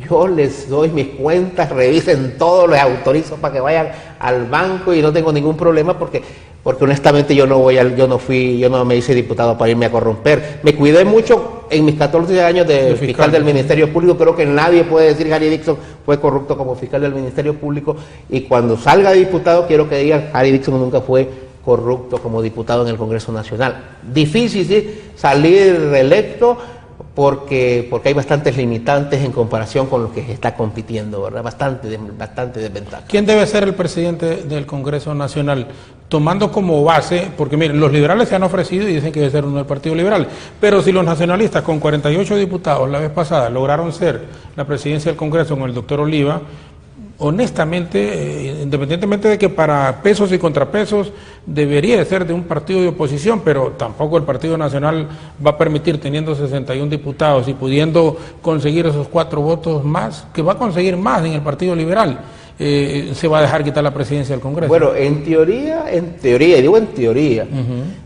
yo les doy mis cuentas, revisen todo, les autorizo para que vayan al banco, y no tengo ningún problema, porque honestamente yo no me hice diputado para irme a corromper. Me cuidé mucho en mis 14 años de fiscal del Ministerio Público. Creo que nadie puede decir que Harry Dixon fue corrupto como fiscal del Ministerio Público, y cuando salga diputado quiero que digan, Harry Dixon nunca fue corrupto como diputado en el Congreso Nacional. Difícil, sí, salir reelecto, porque hay bastantes limitantes en comparación con los que se está compitiendo, ¿verdad? Bastante desventaja. ¿Quién debe ser el presidente del Congreso Nacional? Tomando como base, porque miren, los liberales se han ofrecido y dicen que debe ser uno del Partido Liberal, pero si los nacionalistas con 48 diputados la vez pasada lograron ser la presidencia del Congreso con el doctor Oliva, honestamente, independientemente de que para pesos y contrapesos debería de ser de un partido de oposición, pero tampoco el Partido Nacional va a permitir, teniendo 61 diputados y pudiendo conseguir esos 4 votos más, que va a conseguir más en el Partido Liberal. se va a dejar quitar la presidencia del Congreso. Bueno, en teoría,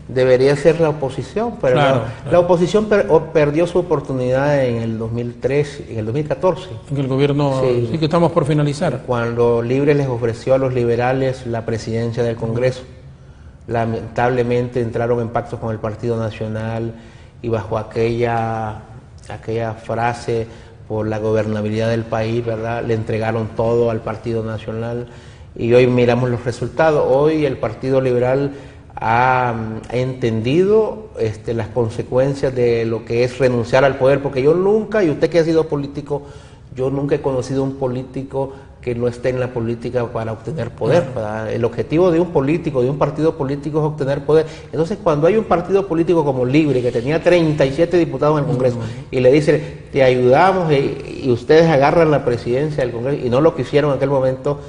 debería ser la oposición, pero Claro, la oposición perdió su oportunidad en el 2013, en el 2014. En el gobierno, sí, que estamos por finalizar. Cuando Libre les ofreció a los liberales la presidencia del Congreso. Lamentablemente entraron en pacto con el Partido Nacional y bajo aquella frase por la gobernabilidad del país, ¿verdad?, le entregaron todo al Partido Nacional y hoy miramos los resultados. Hoy el Partido Liberal ha entendido las consecuencias de lo que es renunciar al poder, porque yo nunca, y usted que ha sido político, yo nunca he conocido un político que no esté en la política para obtener poder, ¿verdad? El objetivo de un político, de un partido político, es obtener poder. Entonces, cuando hay un partido político como Libre, que tenía 37 diputados en el Congreso, y le dice, te ayudamos, y ustedes agarran la presidencia del Congreso, y no lo quisieron en aquel momento,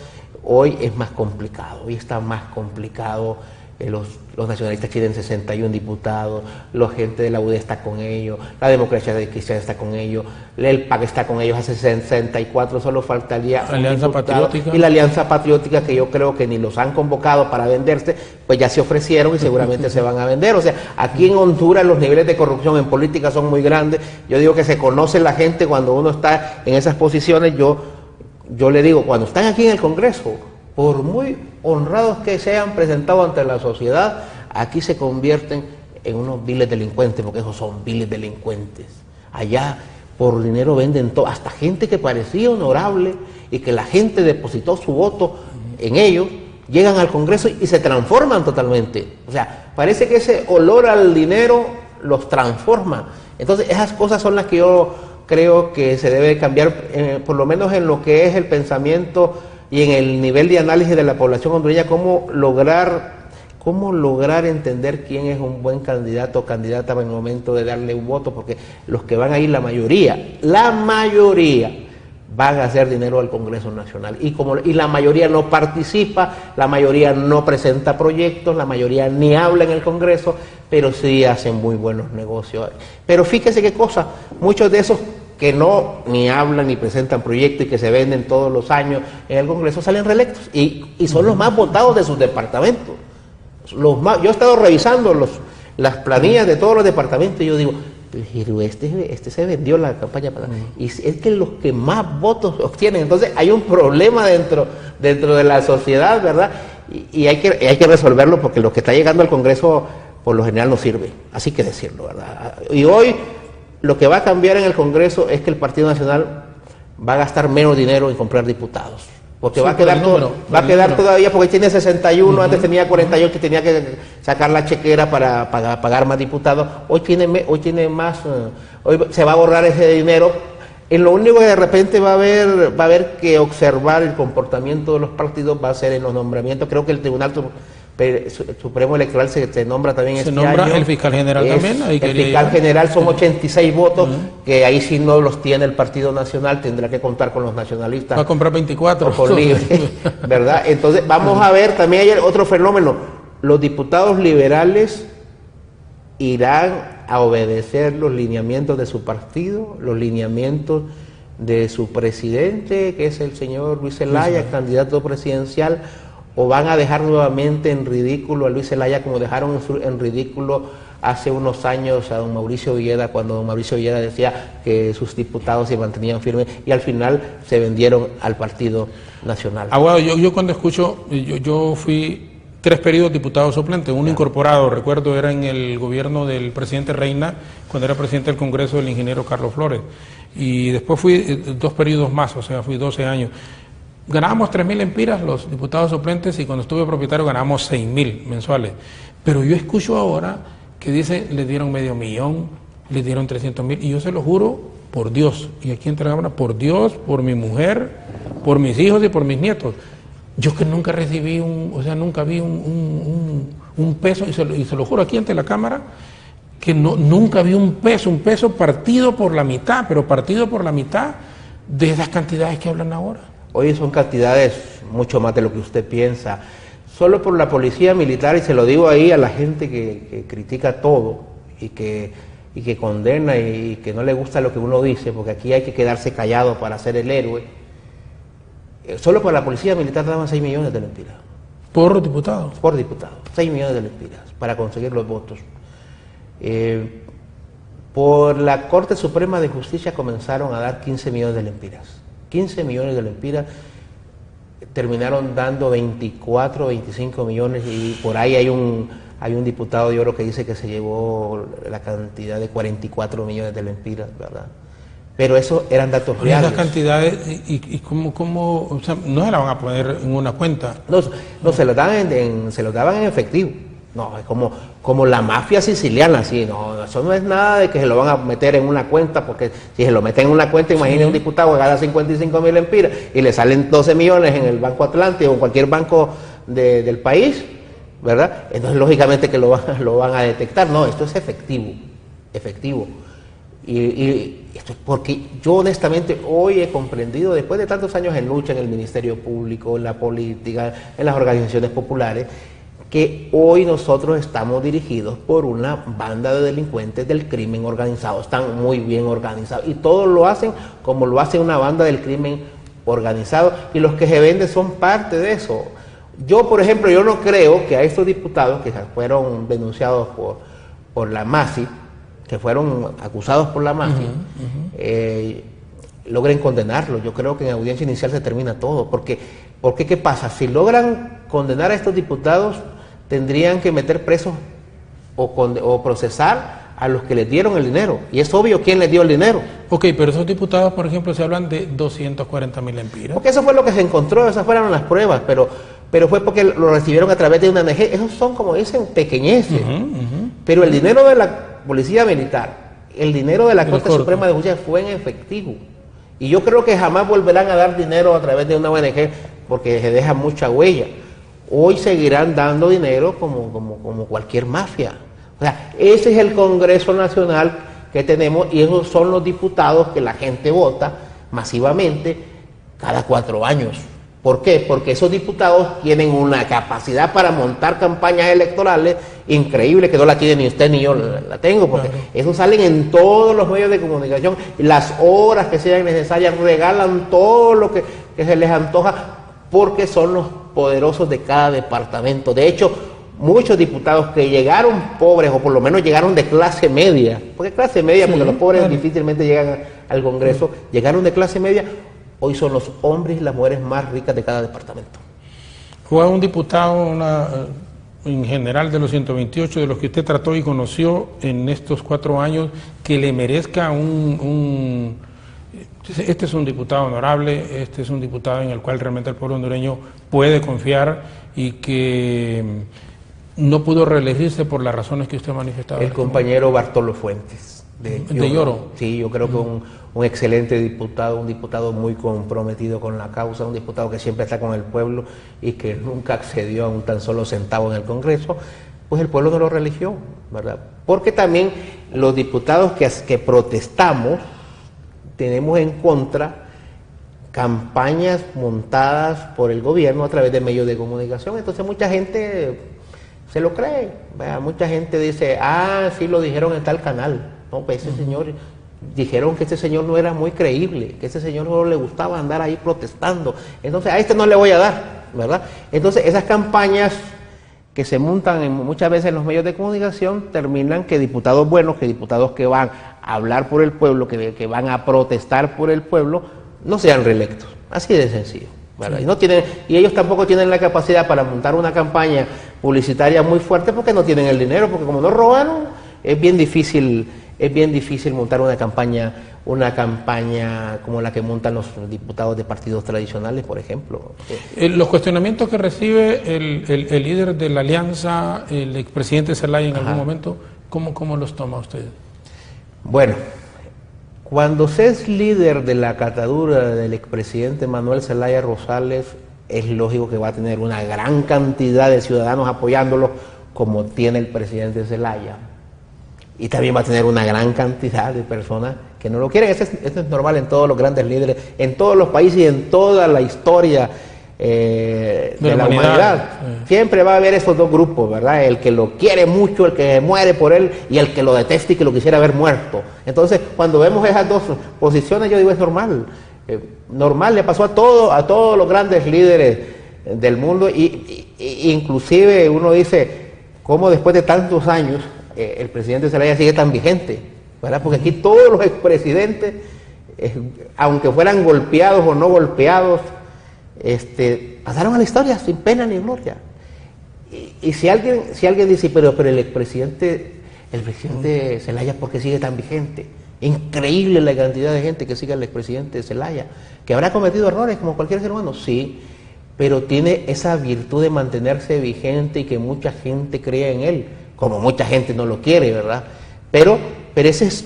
hoy es más complicado, hoy está más complicado. Los nacionalistas tienen 61 diputados, la gente de la UD está con ellos, la democracia cristiana está con ellos, el PAC está con ellos, hace 64, solo faltaría la Alianza Patriótica. Y la Alianza Patriótica, que yo creo que ni los han convocado para venderse, pues ya se ofrecieron y seguramente se van a vender. O sea, aquí en Honduras los niveles de corrupción en política son muy grandes. Yo digo que se conoce la gente cuando uno está en esas posiciones. Yo le digo, cuando están aquí en el Congreso, por muy honrados que se hayan presentado ante la sociedad, aquí se convierten en unos viles delincuentes, porque esos son viles delincuentes. Allá por dinero venden todo, hasta gente que parecía honorable y que la gente depositó su voto en ellos, llegan al Congreso y se transforman totalmente. O sea, parece que ese olor al dinero los transforma. Entonces esas cosas son las que yo creo que se debe cambiar, por lo menos en lo que es el pensamiento y en el nivel de análisis de la población hondureña, cómo lograr entender quién es un buen candidato o candidata en el momento de darle un voto, porque los que van a ir, la mayoría van a hacer dinero al Congreso Nacional, y la mayoría no participa, la mayoría no presenta proyectos, la mayoría ni habla en el Congreso, pero sí hacen muy buenos negocios. Pero fíjese qué cosa, muchos de esos que no ni hablan ni presentan proyectos y que se venden todos los años en el Congreso salen reelectos y son los más votados de sus departamentos. Yo he estado revisando las planillas de todos los departamentos y yo digo, pero este se vendió la campaña pasada. Y es que los que más votos obtienen. Entonces hay un problema dentro de la sociedad, ¿verdad? Y hay que resolverlo, porque lo que está llegando al Congreso por lo general no sirve, así que decirlo, ¿verdad? Y hoy lo que va a cambiar en el Congreso es que el Partido Nacional va a gastar menos dinero en comprar diputados, porque va a quedar todavía, porque tiene 61, antes tenía 48 y tenía que sacar la chequera para pagar más diputados. Hoy tiene más, hoy se va a ahorrar ese dinero. En lo único que de repente va a haber que observar el comportamiento de los partidos va a ser en los nombramientos. Creo que el Tribunal Supremo Electoral se nombra también este año. Se nombra el fiscal general también. El fiscal general son 86 votos, que ahí si no los tiene el Partido Nacional, tendrá que contar con los nacionalistas. Va a comprar 24. Por Libre, ¿verdad? Entonces vamos a ver, también hay otro fenómeno. Los diputados liberales irán a obedecer los lineamientos de su partido, los lineamientos de su presidente, que es el señor Luis Zelaya, candidato presidencial, o van a dejar nuevamente en ridículo a Luis Zelaya como dejaron en ridículo hace unos años a don Mauricio Villeda, cuando don Mauricio Villeda decía que sus diputados se mantenían firmes y al final se vendieron al Partido Nacional. Abogado, yo cuando escucho, yo fui 3 periodos diputado suplente, uno incorporado, recuerdo era en el gobierno del presidente Reina, cuando era presidente del Congreso del ingeniero Carlos Flores, y después fui 2 periodos más, o sea, fui 12 años. Ganábamos 3.000 empiras los diputados suplentes y cuando estuve propietario ganábamos 6.000 mensuales. Pero yo escucho ahora que dice, le dieron $500,000, le dieron 300.000, y yo se lo juro por Dios, y aquí en Telegámara, por Dios, por mi mujer, por mis hijos y por mis nietos. Yo que nunca recibí nunca vi un peso, y se lo juro aquí ante la cámara, que nunca vi un peso partido por la mitad, pero partido por la mitad de esas cantidades que hablan ahora. Hoy son cantidades mucho más de lo que usted piensa. Solo por la policía militar, y se lo digo ahí a la gente que critica todo y que condena y que no le gusta lo que uno dice, porque aquí hay que quedarse callado para ser el héroe. Solo para la policía militar daban 6 millones de lempiras. ¿Por diputado? Por diputado, 6 millones de lempiras para conseguir los votos. Por la Corte Suprema de Justicia comenzaron a dar 15 millones de lempiras. 15 millones de lempiras, terminaron dando 24, 25 millones y por ahí hay un diputado de Oro que dice que se llevó la cantidad de 44 millones de lempiras, ¿verdad? Pero eso eran datos reales. Esas cantidades, ¿y cómo, o sea, no se la van a poner en una cuenta? No, se lo daban en efectivo. No, es como la mafia siciliana, sí, no, eso no es nada de que se lo van a meter en una cuenta, porque si se lo meten en una cuenta, imaginen un diputado que gana 55.000 lempiras y le salen 12 millones en el Banco Atlántico o en cualquier banco del país, ¿verdad? Entonces, lógicamente que lo van a detectar. No, esto es efectivo. Y esto es porque yo honestamente hoy he comprendido, después de tantos años en lucha en el Ministerio Público, en la política, en las organizaciones populares, que hoy nosotros estamos dirigidos por una banda de delincuentes del crimen organizado. Están muy bien organizados y todos lo hacen como lo hace una banda del crimen organizado, y los que se venden son parte de eso. Yo, por ejemplo, yo no creo que a estos diputados que fueron denunciados por la MASI, que fueron acusados por la MASI, logren condenarlos. Yo creo que en audiencia inicial se termina todo, porque ¿qué pasa? Si logran condenar a estos diputados, tendrían que meter presos o procesar a los que les dieron el dinero, y es obvio quién les dio el dinero. Ok, pero esos diputados, por ejemplo, se hablan de 240.000 lempiras. Porque eso fue lo que se encontró, esas fueron las pruebas, pero fue porque lo recibieron a través de una ONG. Esos son, como dicen, pequeñeces. Pero el dinero de la Policía Militar, el dinero de la Corte Suprema de Justicia fue en efectivo. Y yo creo que jamás volverán a dar dinero a través de una ONG, porque se deja mucha huella. Hoy seguirán dando dinero como cualquier mafia. O sea, ese es el Congreso Nacional que tenemos, y esos son los diputados que la gente vota masivamente cada 4 años. ¿Por qué? Porque esos diputados tienen una capacidad para montar campañas electorales increíble, que no la tiene ni usted ni yo la tengo, porque eso salen en todos los medios de comunicación, y las horas que sean necesarias, regalan todo lo que se les antoja, porque son los poderosos de cada departamento. De hecho, muchos diputados que llegaron pobres, o por lo menos llegaron de clase media, porque los pobres difícilmente llegan al Congreso, llegaron de clase media, hoy son los hombres y las mujeres más ricas de cada departamento. ¿Fue un diputado en general de los 128 de los que usted trató y conoció en estos 4 años que le merezca este es un diputado honorable, este es un diputado en el cual realmente el pueblo hondureño puede confiar y que no pudo reelegirse por las razones que usted manifestaba? El compañero Bartolo Fuentes. ¿De Lloro? Sí, yo creo que un excelente diputado, un diputado muy comprometido con la causa, un diputado que siempre está con el pueblo y que nunca accedió a un tan solo centavo en el Congreso, pues el pueblo no lo religió, ¿verdad? Porque también los diputados que protestamos tenemos en contra campañas montadas por el gobierno a través de medios de comunicación. Entonces mucha gente se lo cree, ¿verdad? Mucha gente dice, sí lo dijeron en tal canal. No, pues ese señor, dijeron que ese señor no era muy creíble, que ese señor no le gustaba andar ahí protestando, entonces a este no le voy a dar, ¿verdad? Entonces esas campañas que se montan muchas veces en los medios de comunicación terminan que diputados buenos, que diputados que van a hablar por el pueblo, que van a protestar por el pueblo, no sean reelectos, así de sencillo, ¿verdad? Y ellos tampoco tienen la capacidad para montar una campaña publicitaria muy fuerte, porque no tienen el dinero, porque como no robaron, es bien difícil montar una campaña como la que montan los diputados de partidos tradicionales, por ejemplo. Los cuestionamientos que recibe el líder de la alianza, el expresidente Zelaya, en algún momento, ¿cómo los toma usted? Bueno, cuando se es líder de la catadura del expresidente Manuel Zelaya Rosales, es lógico que va a tener una gran cantidad de ciudadanos apoyándolo, como tiene el presidente Zelaya. Y también va a tener una gran cantidad de personas que no lo quieren. Esto es normal en todos los grandes líderes, en todos los países y en toda la historia de la humanidad. Siempre va a haber esos dos grupos, ¿verdad? El que lo quiere mucho, el que muere por él, y el que lo detesta y que lo quisiera ver muerto. Entonces, cuando vemos esas dos posiciones, yo digo, es normal. Normal, le pasó a todos los grandes líderes del mundo, inclusive uno dice, ¿cómo después de tantos años el presidente Zelaya sigue tan vigente? ¿Verdad? Porque aquí todos los expresidentes, aunque fueran golpeados o no golpeados, pasaron a la historia sin pena ni gloria. Y si alguien dice, pero el presidente Zelaya, ¿por qué sigue tan vigente? Increíble la cantidad de gente que sigue al expresidente Zelaya, que habrá cometido errores como cualquier ser humano, sí, pero tiene esa virtud de mantenerse vigente y que mucha gente crea en él, como mucha gente no lo quiere, ¿verdad? Pero esa es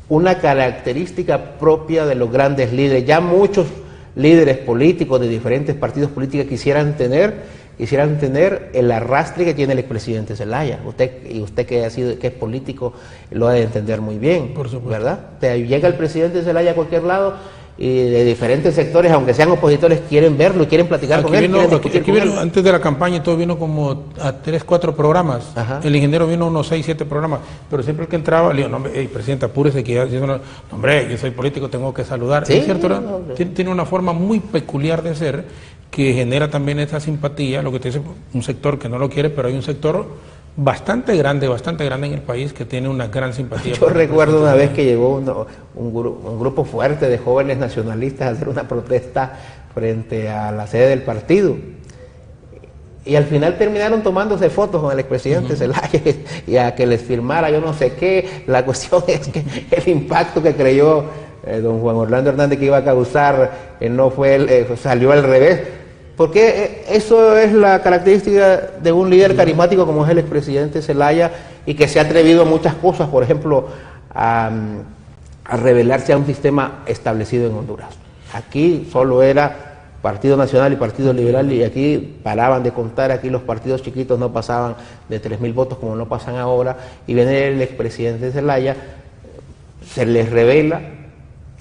una característica propia de los grandes líderes. Ya muchos líderes políticos de diferentes partidos políticos quisieran tener el arrastre que tiene el expresidente Zelaya. Usted que es político lo ha de entender muy bien, por supuesto, ¿verdad? Llega el presidente Zelaya a cualquier lado y de diferentes sectores, aunque sean opositores, quieren verlo y quieren platicar con él. Aquí vino, antes de la campaña y todo, vino como a 3, 4 programas. Ajá. El ingeniero vino a unos 6, 7 programas, pero siempre el que entraba le digo, no, presidente, apúrese que hombre, yo soy político, tengo que saludar. ¿Sí? ¿Es cierto? No, tiene una forma muy peculiar de ser que genera también esa simpatía, lo que te dice un sector que no lo quiere, pero hay un sector bastante grande en el país que tiene una gran simpatía. Yo recuerdo una vez que llegó un grupo fuerte de jóvenes nacionalistas a hacer una protesta frente a la sede del partido, y al final terminaron tomándose fotos con el expresidente Zelaya y a que les firmara yo no sé qué. La cuestión es que el impacto que creyó don Juan Orlando Hernández que iba a causar no fue salió al revés, porque eso es la característica de un líder carismático como es el expresidente Zelaya, y que se ha atrevido a muchas cosas, por ejemplo a rebelarse a un sistema establecido en Honduras. Aquí solo era Partido Nacional y Partido Liberal, y aquí paraban de contar, aquí los partidos chiquitos no pasaban de 3.000 votos como no pasan ahora, y viene el expresidente Zelaya, se les revela,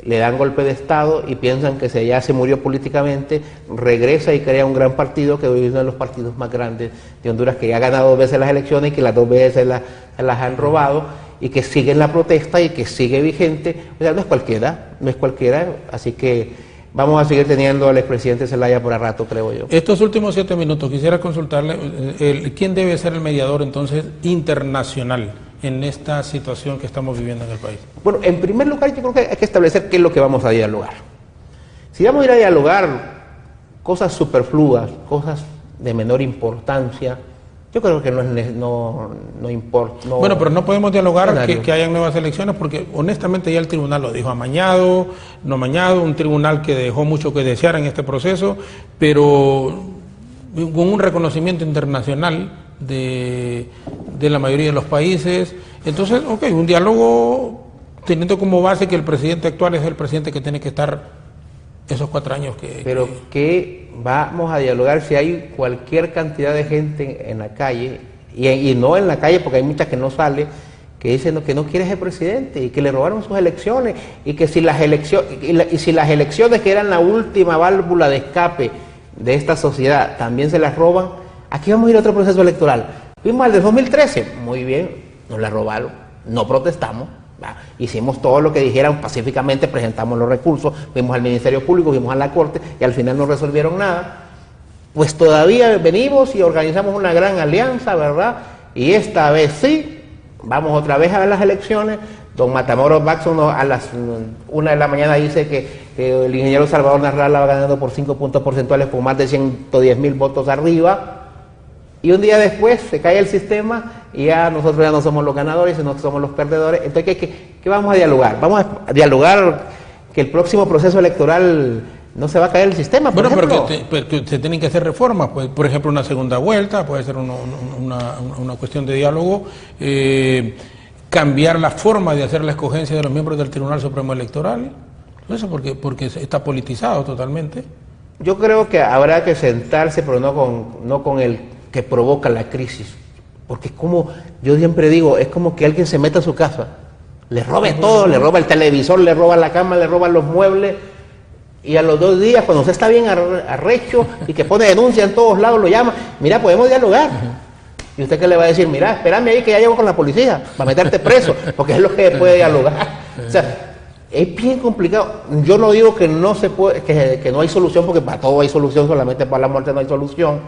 le dan golpe de estado y piensan que ya se murió políticamente, regresa y crea un gran partido que hoy es uno de los partidos más grandes de Honduras, que ya ha ganado 2 veces las elecciones y que las 2 veces las han robado, y que sigue en la protesta y que sigue vigente. O sea, no es cualquiera, así que vamos a seguir teniendo al expresidente Zelaya por a rato, creo yo. Estos últimos 7 minutos quisiera consultarle, ¿quién debe ser el mediador entonces internacional en esta situación que estamos viviendo en el país? Bueno, en primer lugar yo creo que hay que establecer qué es lo que vamos a dialogar. Si vamos a ir a dialogar cosas superfluas, cosas de menor importancia, yo creo que no importa. Bueno, pero no podemos dialogar que hayan nuevas elecciones, porque honestamente ya el tribunal lo dijo amañado, no amañado, un tribunal que dejó mucho que desear en este proceso, pero con un reconocimiento internacional de la mayoría de los países. Entonces, un diálogo teniendo como base que el presidente actual es el presidente que tiene que estar esos 4 años Pero ¿qué vamos a dialogar si hay cualquier cantidad de gente en la calle, y no en la calle porque hay muchas que no sale, que dicen que no quiere ser presidente y que le robaron sus elecciones, y que si las elecciones que eran la última válvula de escape de esta sociedad también se las roban? Aquí vamos a ir a otro proceso electoral. Fuimos al de 2013, muy bien, nos la robaron, no protestamos, hicimos todo lo que dijeran pacíficamente, presentamos los recursos, fuimos al Ministerio Público, fuimos a la Corte y al final no resolvieron nada. Pues todavía venimos y organizamos una gran alianza, ¿verdad? Y esta vez sí, vamos otra vez a las elecciones. Don Matamoros Baxon a las 1 de la mañana dice que el ingeniero Salvador Narral la va ganando por 5 puntos porcentuales con más de 110,000 votos arriba. Y un día después se cae el sistema y ya nosotros ya no somos los ganadores, nosotros somos los perdedores. Entonces, ¿qué vamos a dialogar? Vamos a dialogar que el próximo proceso electoral no se va a caer el sistema, por ejemplo. Porque se tienen que hacer reformas, pues, por ejemplo, una segunda vuelta, puede ser una cuestión de diálogo, cambiar la forma de hacer la escogencia de los miembros del Tribunal Supremo Electoral, eso porque está politizado totalmente. Yo creo que habrá que sentarse, pero no con el que provoca la crisis, porque es como, yo siempre digo, es como que alguien se meta a su casa, le robe todo, le roba el televisor, le roba la cama, le roba los muebles, y a los 2 días, cuando usted está bien arrecho y que pone denuncia en todos lados, lo llama, mira, podemos dialogar. ¿Y usted qué le va a decir? Mira, espérame ahí que ya llego con la policía para meterte preso, porque es lo que puede dialogar. O sea, es bien complicado. Yo no digo que no se puede, que no hay solución, porque para todo hay solución, solamente para la muerte no hay solución,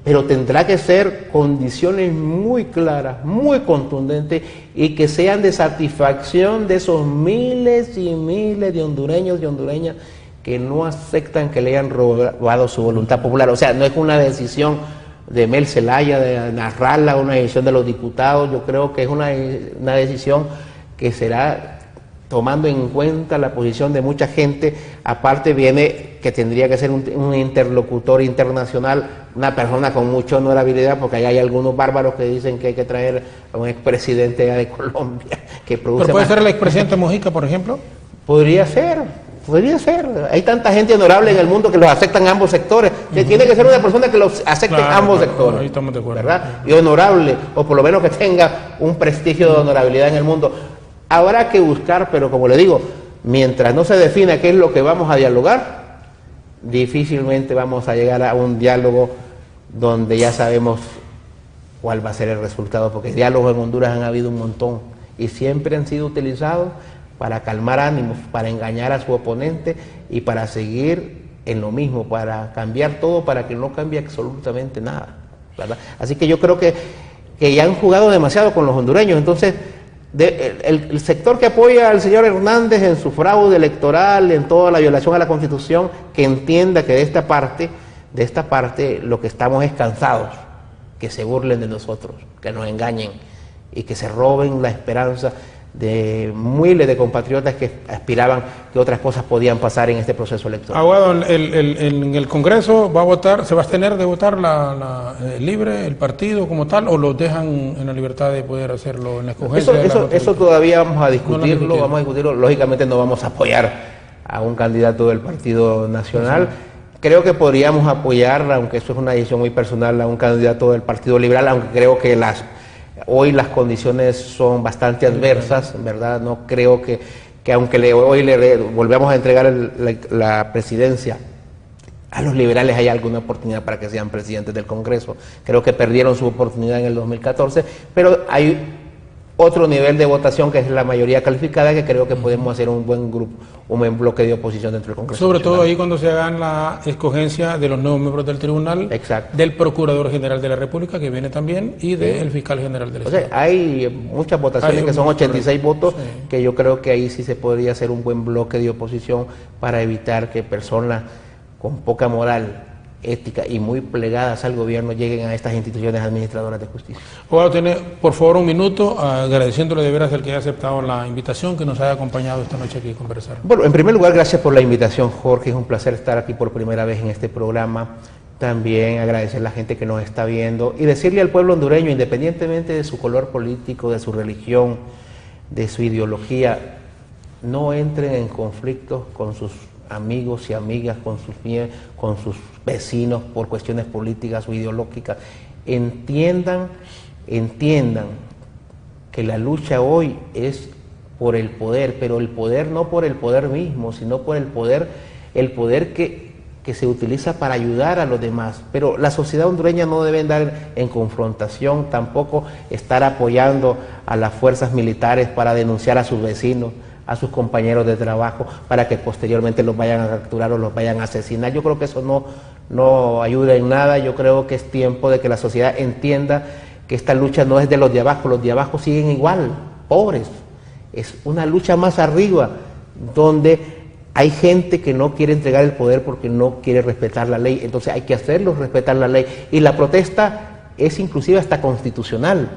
pero tendrá que ser condiciones muy claras, muy contundentes, y que sean de satisfacción de esos miles y miles de hondureños y hondureñas que no aceptan que le hayan robado su voluntad popular. O sea, no es una decisión de Mel Zelaya de narrarla, una decisión de los diputados. Yo creo que es una decisión que será tomando en cuenta la posición de mucha gente. Aparte viene que tendría que ser un interlocutor internacional, una persona con mucha honorabilidad, porque ahí hay algunos bárbaros que dicen que hay que traer a un expresidente de Colombia que produce. ¿Pero puede ser el expresidente Mujica, por ejemplo? Podría ser. Hay tanta gente honorable en el mundo que los aceptan ambos sectores. Tiene que ser una persona que los acepte ambos sectores. Ahí estamos de acuerdo. ¿Verdad? Y honorable, o por lo menos que tenga un prestigio de honorabilidad en el mundo. Habrá que buscar, pero como le digo, mientras no se defina qué es lo que vamos a dialogar, difícilmente vamos a llegar a un diálogo donde ya sabemos cuál va a ser el resultado, porque diálogos en Honduras han habido un montón y siempre han sido utilizados para calmar ánimos, para engañar a su oponente y para seguir en lo mismo, para cambiar todo, para que no cambie absolutamente nada, ¿verdad? Así que yo creo que ya han jugado demasiado con los hondureños. Entonces, el sector que apoya al señor Hernández en su fraude electoral, en toda la violación a la Constitución, que entienda que de esta parte lo que estamos es cansados, que se burlen de nosotros, que nos engañen y que se roben la esperanza de miles de compatriotas que aspiraban que otras cosas podían pasar en este proceso electoral. Abogado, en el Congreso va a votar, ¿se va a abstener de votar libre el partido como tal, o lo dejan en la libertad de poder hacerlo en la escogencia? Eso todavía vamos a discutirlo, lógicamente no vamos a apoyar a un candidato del Partido Nacional. Sí. Creo que podríamos apoyar, aunque eso es una decisión muy personal, a un candidato del Partido Liberal, aunque creo que hoy las condiciones son bastante adversas, ¿verdad? No creo que aunque hoy le volvamos a entregar la presidencia a los liberales, haya alguna oportunidad para que sean presidentes del Congreso. Creo que perdieron su oportunidad en el 2014, pero hay otro nivel de votación que es la mayoría calificada, que creo que podemos hacer un buen grupo, un buen bloque de oposición dentro del Congreso. Sobre todo ahí cuando se hagan la escogencia de los nuevos miembros del tribunal, exacto, del Procurador General de la República, que viene también, y del Fiscal General del Estado. O sea, hay muchas votaciones, que son 86 votos, sí, que yo creo que ahí sí se podría hacer un buen bloque de oposición para evitar que personas con poca moral, ética y muy plegadas al gobierno lleguen a estas instituciones administradoras de justicia. Abogado, tiene por favor un minuto, agradeciéndole de veras el que haya aceptado la invitación, que nos haya acompañado esta noche aquí a conversar. Bueno, en primer lugar, gracias por la invitación, Jorge, es un placer estar aquí por primera vez en este programa. También agradecer a la gente que nos está viendo y decirle al pueblo hondureño, independientemente de su color político, de su religión, de su ideología, no entren en conflictos con sus amigos y amigas, con sus vecinos por cuestiones políticas o ideológicas. Entiendan que la lucha hoy es por el poder, pero el poder no por el poder mismo, sino por el poder que se utiliza para ayudar a los demás. Pero la sociedad hondureña no debe andar en confrontación, tampoco estar apoyando a las fuerzas militares para denunciar a sus vecinos, a sus compañeros de trabajo, para que posteriormente los vayan a capturar o los vayan a asesinar. Yo creo que eso no ayuda en nada. Yo creo que es tiempo de que la sociedad entienda que esta lucha no es de los de abajo siguen igual, pobres. Es una lucha más arriba, donde hay gente que no quiere entregar el poder porque no quiere respetar la ley. Entonces hay que hacerlos respetar la ley. Y la protesta es inclusive hasta constitucional,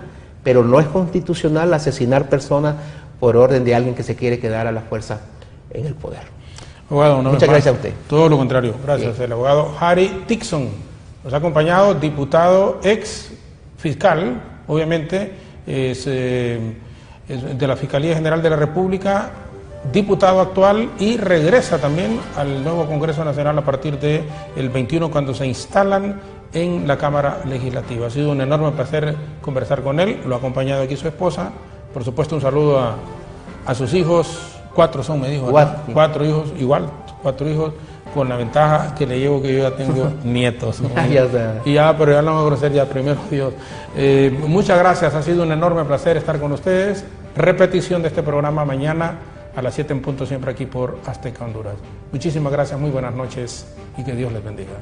pero no es constitucional asesinar personas por orden de alguien que se quiere quedar a la fuerza en el poder. Abogado, muchas gracias a usted. Todo lo contrario, gracias. El abogado Harry Tixon nos ha acompañado, diputado, ex fiscal, obviamente, es de la Fiscalía General de la República, diputado actual, y regresa también al nuevo Congreso Nacional a partir del 21, cuando se instalan en la Cámara Legislativa. Ha sido un enorme placer conversar con él, lo ha acompañado aquí su esposa. Por supuesto, un saludo a sus hijos, 4 son, me dijo, ¿no? 4 hijos, igual, 4 hijos, con la ventaja que le llevo que yo ya tengo nietos, ¿no? Pero ya no vamos a conocer ya, primero Dios. Muchas gracias, ha sido un enorme placer estar con ustedes. Repetición de este programa mañana a las 7 en punto, siempre aquí por Azteca Honduras. Muchísimas gracias, muy buenas noches y que Dios les bendiga.